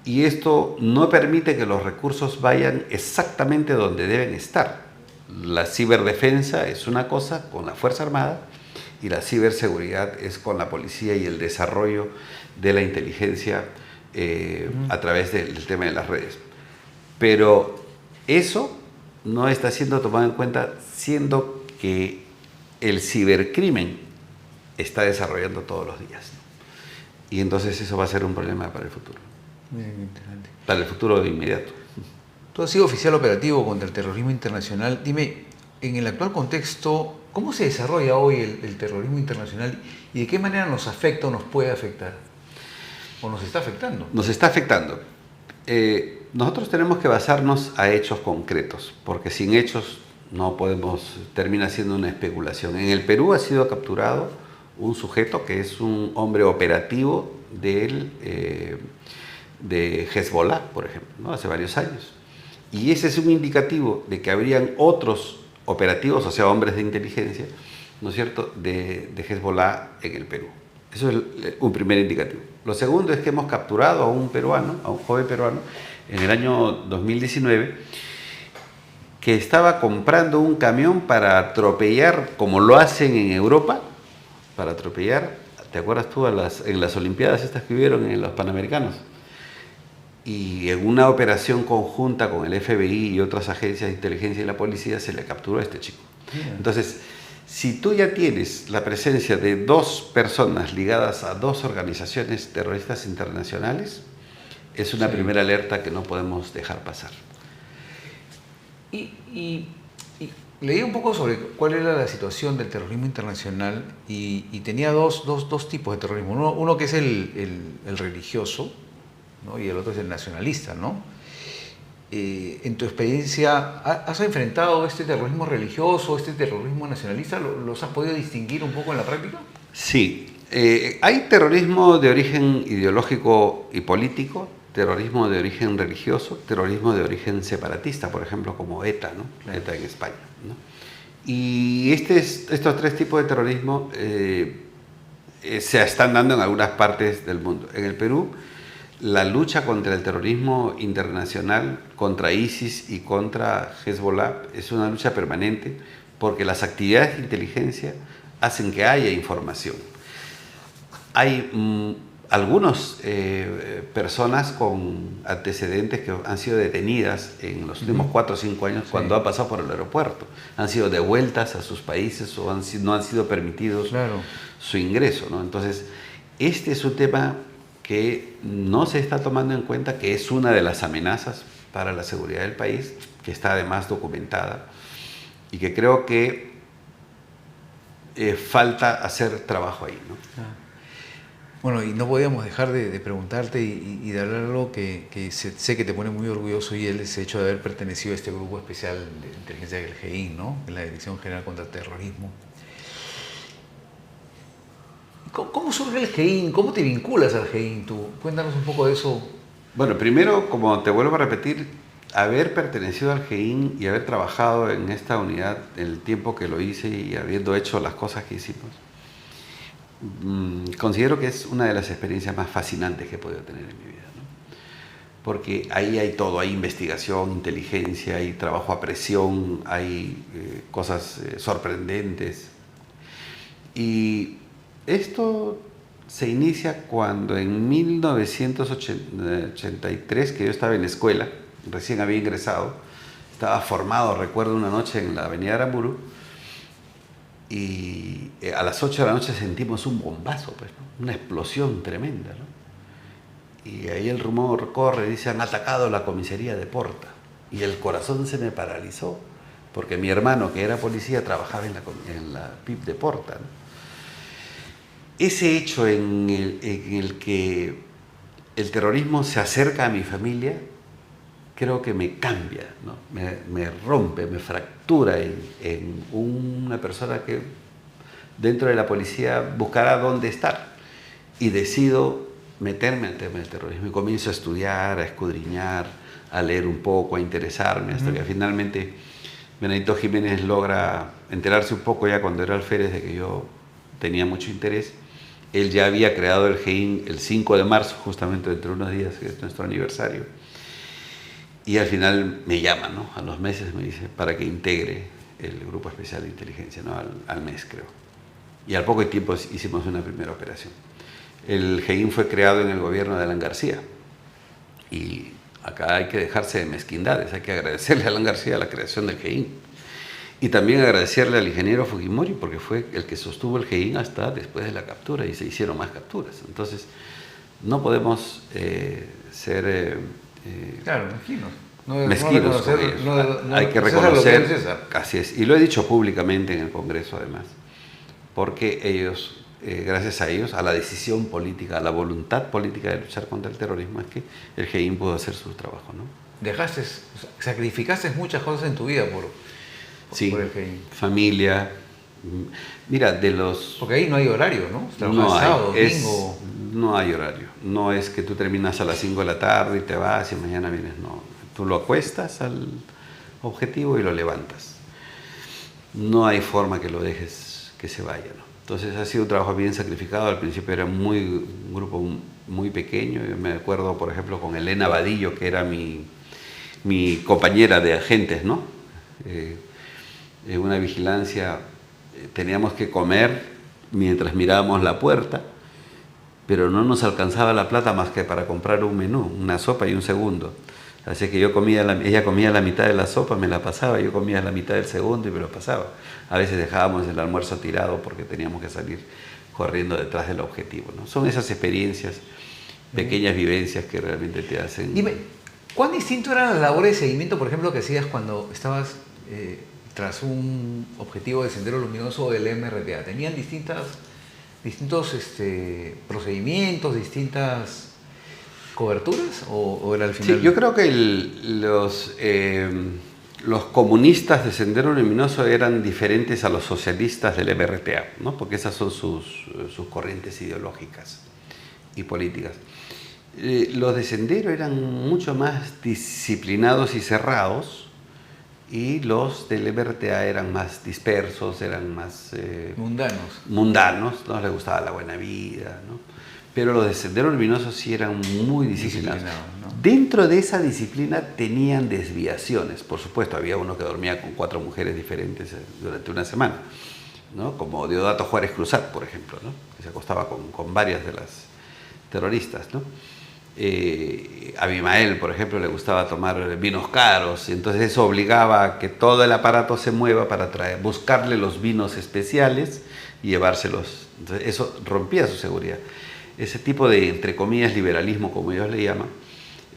Y esto no permite que los recursos vayan exactamente donde deben estar. La ciberdefensa es una cosa con la Fuerza Armada y la ciberseguridad es con la policía y el desarrollo de la inteligencia a través del tema de las redes. Pero eso no está siendo tomado en cuenta, siendo que el cibercrimen está desarrollando todos los días, ¿no? Y entonces eso va a ser un problema para el futuro. Bien interesante. Para el futuro de inmediato. Tú has sido oficial operativo contra el terrorismo internacional. Dime, en el actual contexto, ¿cómo se desarrolla hoy el terrorismo internacional y de qué manera nos afecta o nos puede afectar? ¿O nos está afectando? Nos está afectando. Nosotros tenemos que basarnos a hechos concretos, porque sin hechos no podemos, termina siendo una especulación. En el Perú ha sido capturado un sujeto que es un hombre operativo de Hezbollah, por ejemplo, ¿no? Hace varios años. Y ese es un indicativo de que habrían otros operativos, o sea, hombres de inteligencia, ¿no es cierto?, de Hezbollah en el Perú. Eso es un primer indicativo. Lo segundo es que hemos capturado a un peruano, a un joven peruano, en el año 2019, que estaba comprando un camión para atropellar, como lo hacen en Europa, para atropellar, ¿te acuerdas tú en las Olimpiadas estas que hubieron en los Panamericanos? Y en una operación conjunta con el FBI y otras agencias de inteligencia y la policía se le capturó a este chico. Entonces, si tú ya tienes la presencia de dos personas ligadas a dos organizaciones terroristas internacionales, es una primera alerta que no podemos dejar pasar. Y leí un poco sobre cuál era la situación del terrorismo internacional y tenía dos tipos de terrorismo. Uno que es el religioso, ¿no? Y el otro es el nacionalista, ¿no? En tu experiencia, ¿has enfrentado este terrorismo religioso, este terrorismo nacionalista? ¿Los has podido distinguir un poco en la práctica? Sí. Hay terrorismo de origen ideológico y político, terrorismo de origen religioso, terrorismo de origen separatista, por ejemplo, como ETA, ¿no? Claro. ETA en España, ¿no? Y estos tres tipos de terrorismo se están dando en algunas partes del mundo. En el Perú, la lucha contra el terrorismo internacional, contra ISIS y contra Hezbollah es una lucha permanente porque las actividades de inteligencia hacen que haya información. Hay algunas personas con antecedentes que han sido detenidas en los últimos 4 o 5 años cuando han pasado por el aeropuerto. Han sido devueltas a sus países o no han sido permitidos su ingreso, ¿no? Entonces, este es un tema que no se está tomando en cuenta, que es una de las amenazas para la seguridad del país, que está además documentada y que creo que falta hacer trabajo ahí, ¿no? Bueno, y no podíamos dejar de preguntarte y de hablar algo que sé que te pone muy orgulloso, y es el hecho de haber pertenecido a este grupo especial de inteligencia del GEIN, ¿no? En la Dirección General contra el Terrorismo. ¿Cómo surge el GEIN? ¿Cómo te vinculas al GEIN tú? Cuéntanos un poco de eso. Bueno, primero, como te vuelvo a repetir, haber pertenecido al GEIN y haber trabajado en esta unidad en el tiempo que lo hice y habiendo hecho las cosas que hicimos, considero que es una de las experiencias más fascinantes que he podido tener en mi vida, ¿no? Porque ahí hay todo, hay investigación, inteligencia, hay trabajo a presión, hay cosas sorprendentes. Y esto se inicia cuando en 1983, que yo estaba en la escuela, recién había ingresado, estaba formado, recuerdo una noche en la avenida Aramburu, y a las 8 de la noche sentimos un bombazo, pues, ¿no? Una explosión tremenda, ¿no? Y ahí el rumor corre, dice, han atacado la comisaría de Porta. Y el corazón se me paralizó, porque mi hermano, que era policía, trabajaba en la PIP de Porta, ¿no? Ese hecho en el que el terrorismo se acerca a mi familia, creo que me cambia, ¿no? Me rompe, me fractura en una persona que dentro de la policía buscará dónde estar. Y decido meterme al tema del terrorismo y comienzo a estudiar, a escudriñar, a leer un poco, a interesarme, hasta que finalmente Benedito Jiménez logra enterarse un poco ya cuando era alférez de que yo tenía mucho interés. Él ya había creado el GEIN el 5 de marzo, justamente dentro de unos días, que es nuestro aniversario. Y al final me llama, ¿no? A los meses me dice, para que integre el Grupo Especial de Inteligencia, ¿no? Al mes, creo. Y al poco tiempo hicimos una primera operación. El GEIN fue creado en el gobierno de Alan García. Y acá hay que dejarse de mezquindades, hay que agradecerle a Alan García la creación del GEIN. Y también agradecerle al ingeniero Fujimori, porque fue el que sostuvo el GEIN hasta después de la captura, y se hicieron más capturas. Entonces, no podemos ser claro, mezquinos. mezquinos con ellos. Hay que reconocer, así es, y lo he dicho públicamente en el Congreso además, porque ellos, gracias a ellos, a la decisión política, a la voluntad política de luchar contra el terrorismo, es que el GEIN pudo hacer su trabajo, ¿no? Sacrificaste muchas cosas en tu vida por el GEIN. Familia. Mira, de los... Porque ahí no hay horario, ¿no? No hay, sábado, domingo. No hay horario. No es que tú terminas a las 5 de la tarde y te vas y mañana vienes. No. Tú lo acuestas al objetivo y lo levantas. No hay forma que lo dejes que se vaya, ¿no? Entonces ha sido un trabajo bien sacrificado. Al principio era un grupo muy pequeño. Yo me acuerdo, por ejemplo, con Elena Vadillo, que era mi compañera de agentes, ¿no? En una vigilancia teníamos que comer mientras mirábamos la puerta, pero no nos alcanzaba la plata más que para comprar un menú, una sopa y un segundo. Así que ella comía la mitad de la sopa, me la pasaba, yo comía la mitad del segundo y me lo pasaba. A veces dejábamos el almuerzo tirado porque teníamos que salir corriendo detrás del objetivo, ¿no? Son esas experiencias, pequeñas vivencias que realmente te hacen... Dime, ¿cuán distinto eran las labores de seguimiento, por ejemplo, que hacías cuando estabas tras un objetivo de sendero luminoso del MRTA? ¿Tenían distintos procedimientos, distintas coberturas o era al final? Sí, yo creo que los comunistas de Sendero Luminoso eran diferentes a los socialistas del MRTA, ¿no? Porque esas son sus corrientes ideológicas y políticas. Los de Sendero eran mucho más disciplinados y cerrados, y los del MRTA eran más dispersos, eran más... mundanos, ¿no? Les gustaba la buena vida, ¿no? Pero los de Sendero Luminoso sí eran muy disciplinados. ¿No? Dentro de esa disciplina tenían desviaciones. Por supuesto, había uno que dormía con 4 mujeres diferentes durante una semana, ¿no? Como Deodato Juárez Cruzat, por ejemplo, ¿no? Que se acostaba con varias de las terroristas, ¿no? A Abimael, por ejemplo, le gustaba tomar vinos caros, y entonces eso obligaba a que todo el aparato se mueva para buscarle los vinos especiales y llevárselos. Entonces eso rompía su seguridad. Ese tipo de, entre comillas, liberalismo, como ellos le llaman,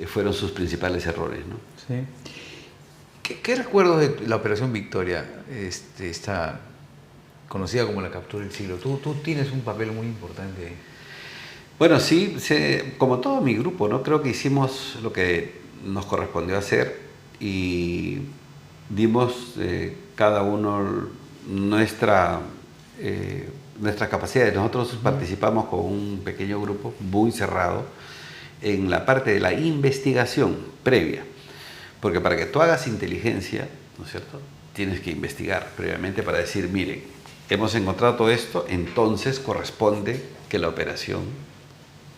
fueron sus principales errores, ¿no? Sí. ¿Qué recuerdos de la Operación Victoria, esta conocida como la captura del siglo? Tú tienes un papel muy importante. Bueno, sí, como todo mi grupo, ¿no? Creo que hicimos lo que nos correspondió hacer y dimos cada uno nuestras capacidades. Nosotros participamos con un pequeño grupo muy cerrado en la parte de la investigación previa, porque para que tú hagas inteligencia, ¿no es cierto?, tienes que investigar previamente para decir, miren, hemos encontrado todo esto, entonces corresponde que la operación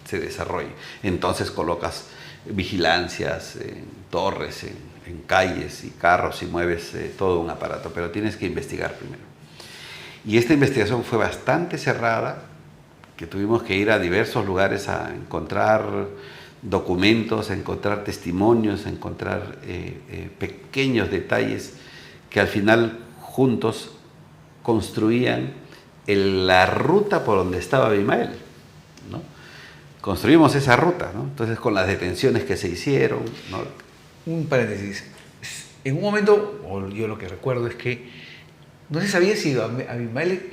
se desarrolle. Entonces colocas vigilancias en torres, en calles y carros y mueves todo un aparato, pero tienes que investigar primero. Y esta investigación fue bastante cerrada, que tuvimos que ir a diversos lugares a encontrar documentos, a encontrar testimonios, a encontrar pequeños detalles que al final juntos construían la ruta por donde estaba Abimael, ¿no? Construimos esa ruta, ¿no? Entonces, con las detenciones que se hicieron, ¿no? Un paréntesis. En un momento, o yo lo que recuerdo es que no se sabía si Abimael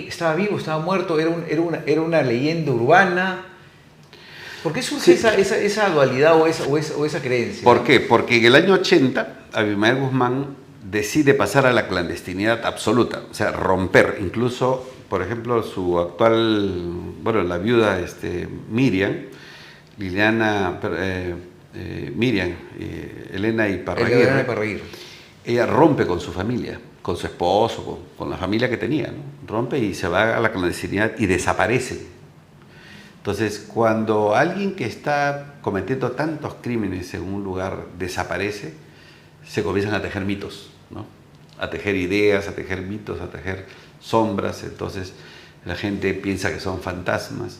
estaba vivo, estaba muerto, era una leyenda urbana. ¿Por qué surge esa dualidad o esa creencia? ¿Por qué? Porque en el año 80, Abimael Guzmán decide pasar a la clandestinidad absoluta, o sea, romper. Incluso, por ejemplo, su actual, la viuda Miriam, Elena Iparraguirre, ella rompe con su familia, con su esposo, con la familia que tenía, ¿no? Rompe y se va a la clandestinidad y desaparece. Entonces, cuando alguien que está cometiendo tantos crímenes en un lugar desaparece, se comienzan a tejer mitos, ¿no? A tejer ideas, a tejer mitos, a tejer sombras. Entonces, la gente piensa que son fantasmas.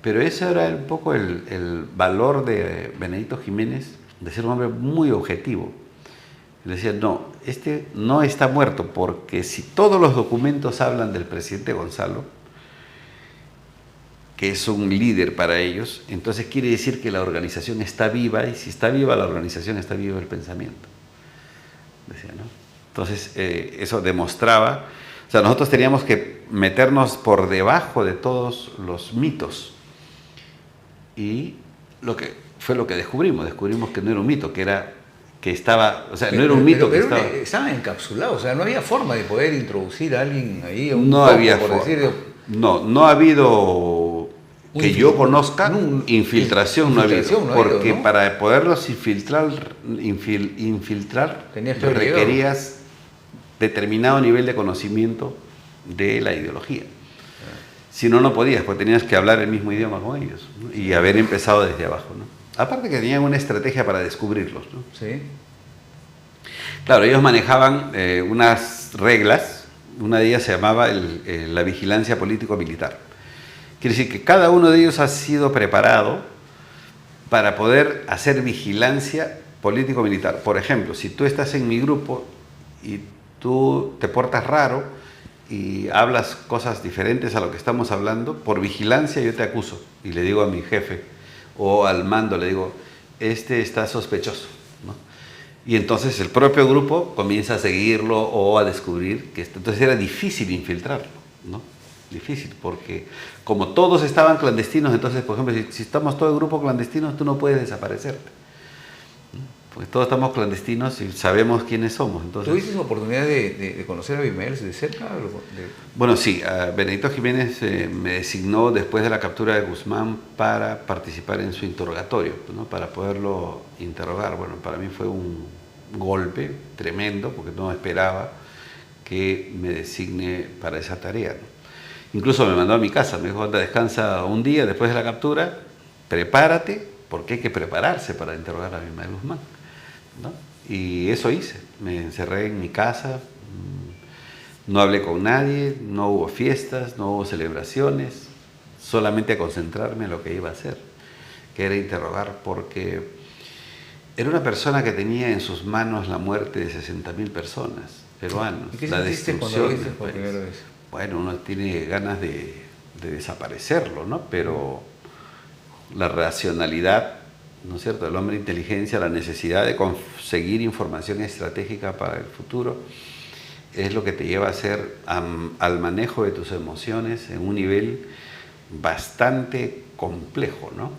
Pero ese era un poco el valor de Benedicto Jiménez, de ser un hombre muy objetivo. Le decía, no, este no está muerto, porque si todos los documentos hablan del presidente Gonzalo, que es un líder para ellos, entonces quiere decir que la organización está viva, y si está viva la organización, está vivo el pensamiento. Decía, ¿no? Entonces, eso demostraba, o sea, nosotros teníamos que meternos por debajo de todos los mitos. Y lo que descubrimos que no era un mito, que estaba, o sea, no era un mito, pero que estaba encapsulado, o sea, no había forma de poder introducir a alguien ahí, no había forma. No ha habido, que yo conozca, infiltración no ha habido, porque ¿no? Para poderlos infiltrar requerías determinado nivel de conocimiento de la ideología. Si no, no podías, porque tenías que hablar el mismo idioma con ellos, ¿no? Y haber empezado desde abajo, ¿no? Aparte que tenían una estrategia para descubrirlos, ¿no? Sí. Claro, ellos manejaban unas reglas. Una de ellas se llamaba la vigilancia político-militar. Quiere decir que cada uno de ellos ha sido preparado para poder hacer vigilancia político-militar. Por ejemplo, si tú estás en mi grupo y tú te portas raro y hablas cosas diferentes a lo que estamos hablando, por vigilancia yo te acuso y le digo a mi jefe o al mando, le digo, este está sospechoso, ¿no? Y entonces el propio grupo comienza a seguirlo o a descubrir que entonces era difícil infiltrarlo, ¿no? Difícil, porque como todos estaban clandestinos, entonces, por ejemplo, si estamos todo el grupo clandestinos, tú no puedes desaparecerte. Porque todos estamos clandestinos y sabemos quiénes somos. Entonces, ¿tuviste la oportunidad de conocer a Abimael de cerca? Bueno, sí, Benedicto Jiménez me designó después de la captura de Guzmán para participar en su interrogatorio, ¿no? Para poderlo interrogar. Bueno, para mí fue un golpe tremendo, porque no esperaba que me designe para esa tarea, ¿no? Incluso me mandó a mi casa, me dijo, anda, descansa un día después de la captura, prepárate, porque hay que prepararse para interrogar a Abimael Guzmán, ¿no? Y eso hice, me encerré en mi casa, no hablé con nadie, no hubo fiestas, no hubo celebraciones, solamente a concentrarme en lo que iba a hacer, que era interrogar, porque era una persona que tenía en sus manos la muerte de 60.000 personas peruanos. ¿Y qué la sentiste cuando lo viste por primera vez? Bueno, uno tiene ganas de desaparecerlo, ¿no? Pero la racionalidad, ¿no es cierto?, el hombre de inteligencia, la necesidad de conseguir información estratégica para el futuro, es lo que te lleva a hacer al manejo de tus emociones en un nivel bastante complejo, ¿no?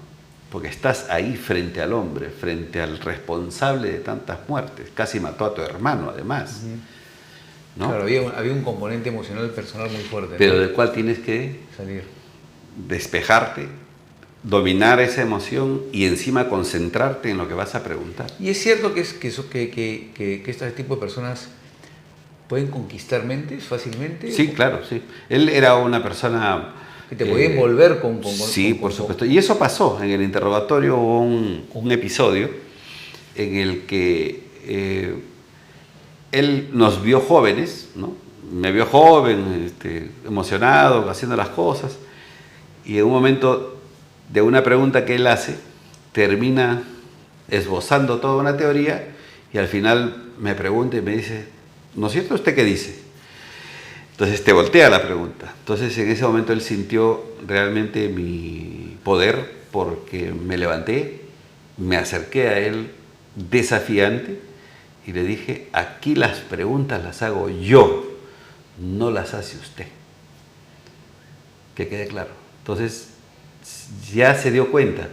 Porque estás ahí frente al hombre, frente al responsable de tantas muertes. Casi mató a tu hermano, además. ¿No? Claro, había un componente emocional personal muy fuerte, ¿no? Pero del cual tienes que salir, despejarte, dominar esa emoción y encima concentrarte en lo que vas a preguntar. Y es cierto que este tipo de personas pueden conquistar mentes fácilmente. Sí, claro, sí. Él era una persona que te podía envolver con sí, por supuesto. Y eso pasó. En el interrogatorio hubo un episodio en el que él nos vio jóvenes, ¿no? Me vio joven, emocionado, haciendo las cosas, y en un momento de una pregunta que él hace, termina esbozando toda una teoría y al final me pregunta y me dice, ¿no es cierto usted qué dice? Entonces te voltea la pregunta. Entonces en ese momento él sintió realmente mi poder, porque me levanté, me acerqué a él desafiante y le dije, aquí las preguntas las hago yo, no las hace usted. Que quede claro. Entonces ya se dio cuenta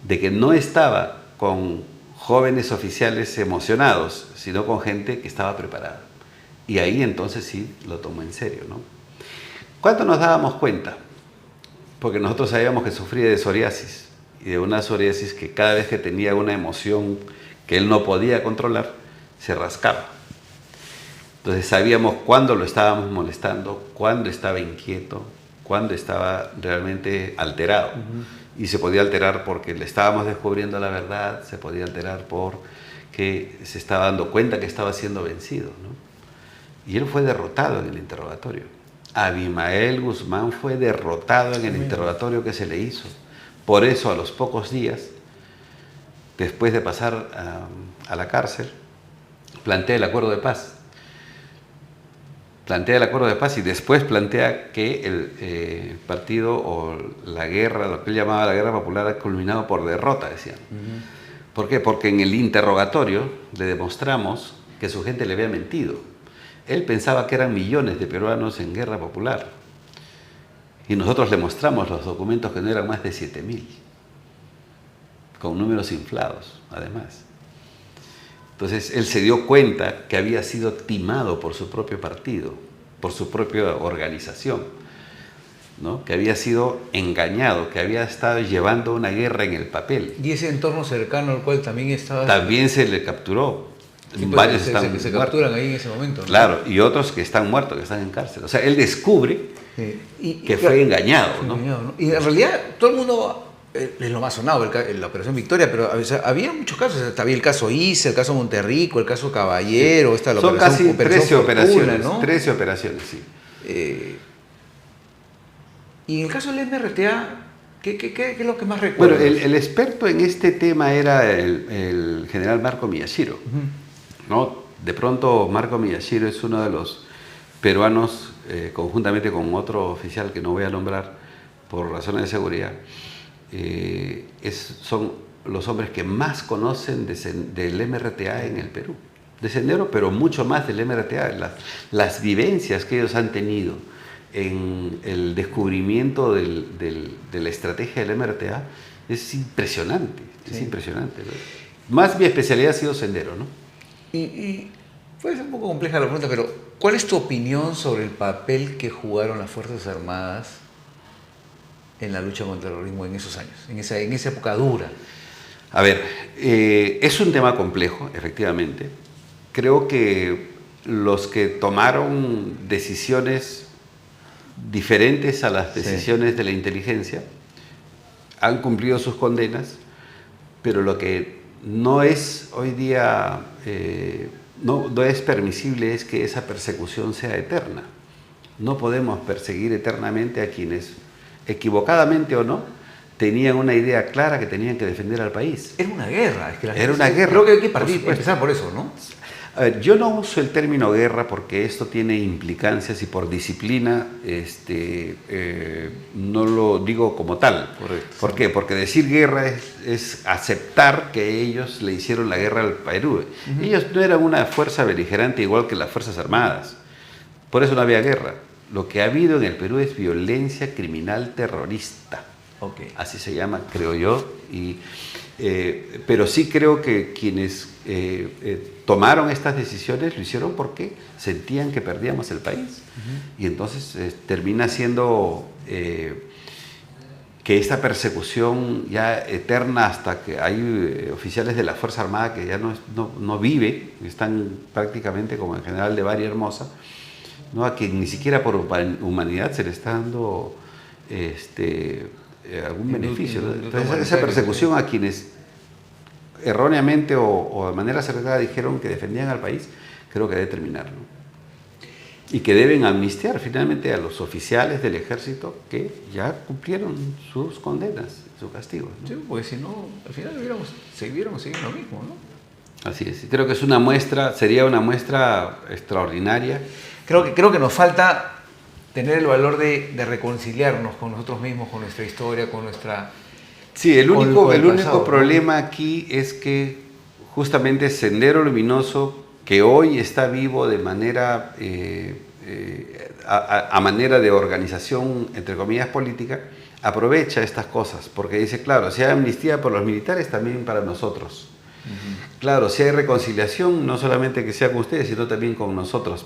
de que no estaba con jóvenes oficiales emocionados, sino con gente que estaba preparada. Y ahí entonces sí lo tomó en serio, ¿no? ¿Cuánto nos dábamos cuenta? Porque nosotros sabíamos que sufría de psoriasis, y de una psoriasis que cada vez que tenía una emoción que él no podía controlar, se rascaba. Entonces sabíamos cuándo lo estábamos molestando, cuándo estaba inquieto, cuándo estaba realmente alterado. Y se podía alterar porque le estábamos descubriendo la verdad, se podía alterar porque se estaba dando cuenta que estaba siendo vencido, ¿no? Y él fue derrotado en el interrogatorio. Abimael Guzmán fue derrotado en el interrogatorio que se le hizo. Por eso, a los pocos días, después de pasar a la cárcel, plantea el acuerdo de paz. Plantea el acuerdo de paz y después plantea que el partido o la guerra, lo que él llamaba la guerra popular, ha culminado por derrota, decían. ¿Por qué? Porque en el interrogatorio le demostramos que su gente le había mentido. Él pensaba que eran millones de peruanos en guerra popular. Y nosotros le mostramos los documentos que no eran más de 7.000. Con números inflados, además. Entonces, él se dio cuenta que había sido timado por su propio partido, por su propia organización, ¿no? Que había sido engañado, que había estado llevando una guerra en el papel. Y ese entorno cercano al cual también estaba... También se le capturó. Sí, pues, varios se están capturan ahí en ese momento, ¿no? Claro, y otros que están muertos, que están en cárcel. O sea, él descubre que fue engañado, ¿no? Y en realidad todo el mundo... Es lo más sonado, la Operación Victoria, pero había muchos casos. Había el caso Issa, el caso Monterrico, el caso Caballero, sí. Son casi 13 operaciones, ¿no? 13 operaciones, sí. Y en el caso del MRTA, ¿qué es lo que más recuerdas? Bueno, el experto en este tema era el general Marco Miyashiro, ¿no? De pronto Marco Miyashiro es uno de los peruanos, conjuntamente con otro oficial que no voy a nombrar por razones de seguridad, son los hombres que más conocen del MRTA en el Perú. De Sendero, pero mucho más del MRTA. Las vivencias que ellos han tenido en el descubrimiento de la estrategia del MRTA es impresionante. Sí. Es impresionante, ¿no? Más mi especialidad ha sido Sendero, ¿no? Y puede ser un poco compleja la pregunta, pero ¿cuál es tu opinión sobre el papel que jugaron las Fuerzas Armadas en la lucha contra el terrorismo en esos años, en esa época dura? A ver, es un tema complejo, efectivamente. Creo que los que tomaron decisiones diferentes a las decisiones de la inteligencia han cumplido sus condenas, pero lo que no es hoy día, no es permisible es que esa persecución sea eterna. No podemos perseguir eternamente a quienes, equivocadamente o no, tenían una idea clara que tenían que defender al país. Era una guerra. Era una guerra. Creo que hay que empezar por eso, ¿no? A ver, yo no uso el término guerra porque esto tiene implicancias y por disciplina no lo digo como tal. Correcto. ¿Por qué? Porque decir guerra es aceptar que ellos le hicieron la guerra al Perú. Ellos no eran una fuerza beligerante igual que las Fuerzas Armadas. Por eso no había guerra. Lo que ha habido en el Perú es violencia criminal terrorista. Así se llama, creo yo. Pero sí creo que quienes tomaron estas decisiones lo hicieron porque sentían que perdíamos el país. Y entonces termina siendo que esta persecución ya eterna hasta que hay oficiales de la Fuerza Armada que ya no viven, están prácticamente como el general de Varia Hermosa, ¿no? A quien ni siquiera por humanidad se le está dando algún beneficio, ¿no? Entonces, esa persecución a quienes erróneamente o de manera acertada dijeron que defendían al país, creo que debe terminar, ¿no? Y que deben amnistiar finalmente a los oficiales del ejército que ya cumplieron sus condenas, sus castigos, ¿no? Sí, porque si no, al final seguiríamos lo mismo, ¿no? Así es. Creo que es una muestra, sería una muestra extraordinaria. Creo que nos falta tener el valor de reconciliarnos con nosotros mismos, con nuestra historia, con nuestra... Sí, el único problema aquí es que justamente Sendero Luminoso, que hoy está vivo de manera, a manera de organización, entre comillas, política, aprovecha estas cosas, porque dice, claro, si hay amnistía por los militares, también para nosotros. Claro, si hay reconciliación, no solamente que sea con ustedes, sino también con nosotros.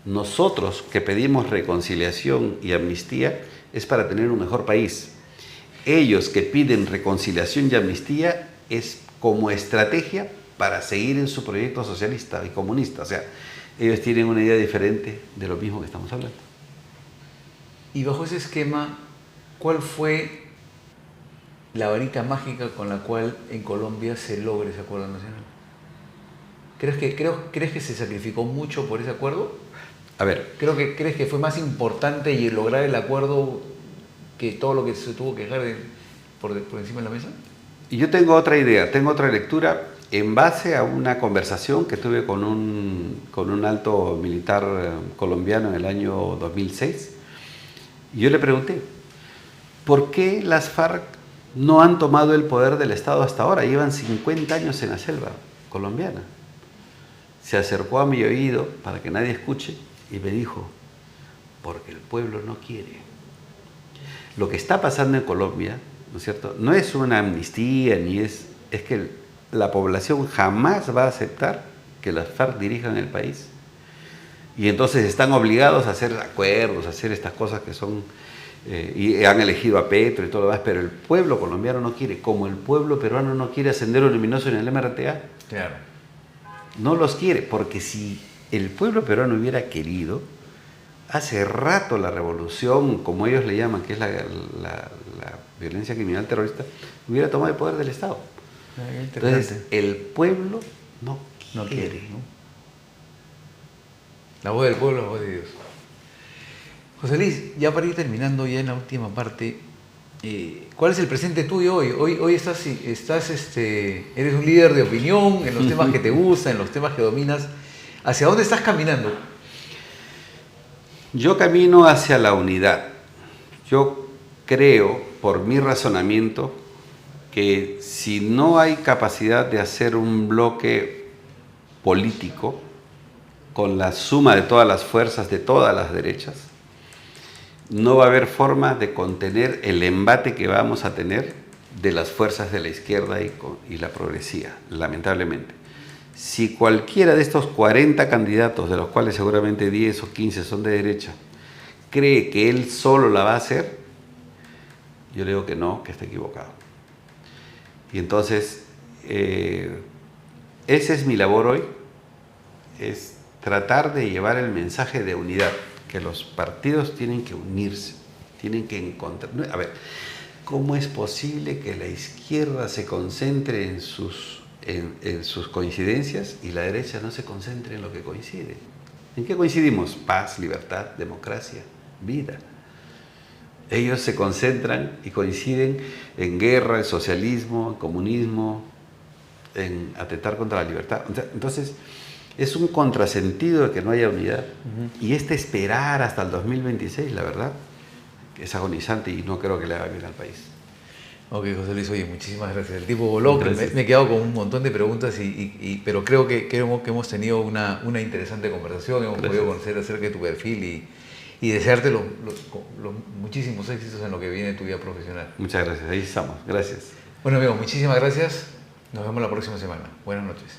Nosotros que pedimos reconciliación y amnistía es para tener un mejor país. Ellos que piden reconciliación y amnistía es como estrategia para seguir en su proyecto socialista y comunista. O sea, ellos tienen una idea diferente de lo mismo que estamos hablando. Y bajo ese esquema, ¿cuál fue la varita mágica con la cual en Colombia se logra ese acuerdo nacional? ¿Crees que se sacrificó mucho por ese acuerdo? A ver. ¿Crees que fue más importante y lograr el acuerdo que todo lo que se tuvo que dejar por encima de la mesa? Y yo tengo otra idea, tengo otra lectura en base a una conversación que tuve con un alto militar colombiano en el año 2006. Y yo le pregunté, ¿por qué las FARC no han tomado el poder del Estado hasta ahora? Llevan 50 años en la selva colombiana. Se acercó a mi oído para que nadie escuche y me dijo, porque el pueblo no quiere. Lo que está pasando en Colombia, ¿no es cierto?, no es una amnistía, es que la población jamás va a aceptar que las FARC dirijan el país. Y entonces están obligados a hacer acuerdos, a hacer estas cosas que son... y han elegido a Petro y todo lo demás, pero el pueblo colombiano no quiere, como el pueblo peruano no quiere a Sendero Luminoso en el MRTA. Claro. No los quiere, porque si el pueblo peruano hubiera querido, hace rato la revolución, como ellos le llaman, que es la violencia criminal terrorista, hubiera tomado el poder del Estado. Entonces, el pueblo no quiere. ¿No? La voz del pueblo, la voz de Dios. José Luis, ya para ir terminando ya en la última parte, ¿cuál es el presente tuyo hoy? Hoy eres un líder de opinión en los temas que te gustan, en los temas que dominas. ¿Hacia dónde estás caminando? Yo camino hacia la unidad. Yo creo, por mi razonamiento, que si no hay capacidad de hacer un bloque político con la suma de todas las fuerzas de todas las derechas, no va a haber forma de contener el embate que vamos a tener de las fuerzas de la izquierda y la progresía, lamentablemente. Si cualquiera de estos 40 candidatos, de los cuales seguramente 10 o 15 son de derecha, cree que él solo la va a hacer, yo le digo que no, que está equivocado. Y entonces, esa es mi labor hoy, es tratar de llevar el mensaje de unidad, que los partidos tienen que unirse, tienen que encontrar... A ver, ¿cómo es posible que la izquierda se concentre en sus coincidencias y la derecha no se concentre en lo que coincide? ¿En qué coincidimos? Paz, libertad, democracia, vida. Ellos se concentran y coinciden en guerra, en socialismo, en comunismo, en atentar contra la libertad. Entonces, es un contrasentido de que no haya unidad. Y esperar hasta el 2026, la verdad, es agonizante y no creo que le haga bien al país. Ok, José Luis, oye, muchísimas gracias. El tiempo voló, me he quedado con un montón de preguntas, pero creo que hemos tenido una interesante conversación, hemos podido conocer acerca de tu perfil y desearte los muchísimos éxitos en lo que viene de tu vida profesional. Muchas gracias, ahí estamos. Gracias. Bueno, amigos, muchísimas gracias. Nos vemos la próxima semana. Buenas noches.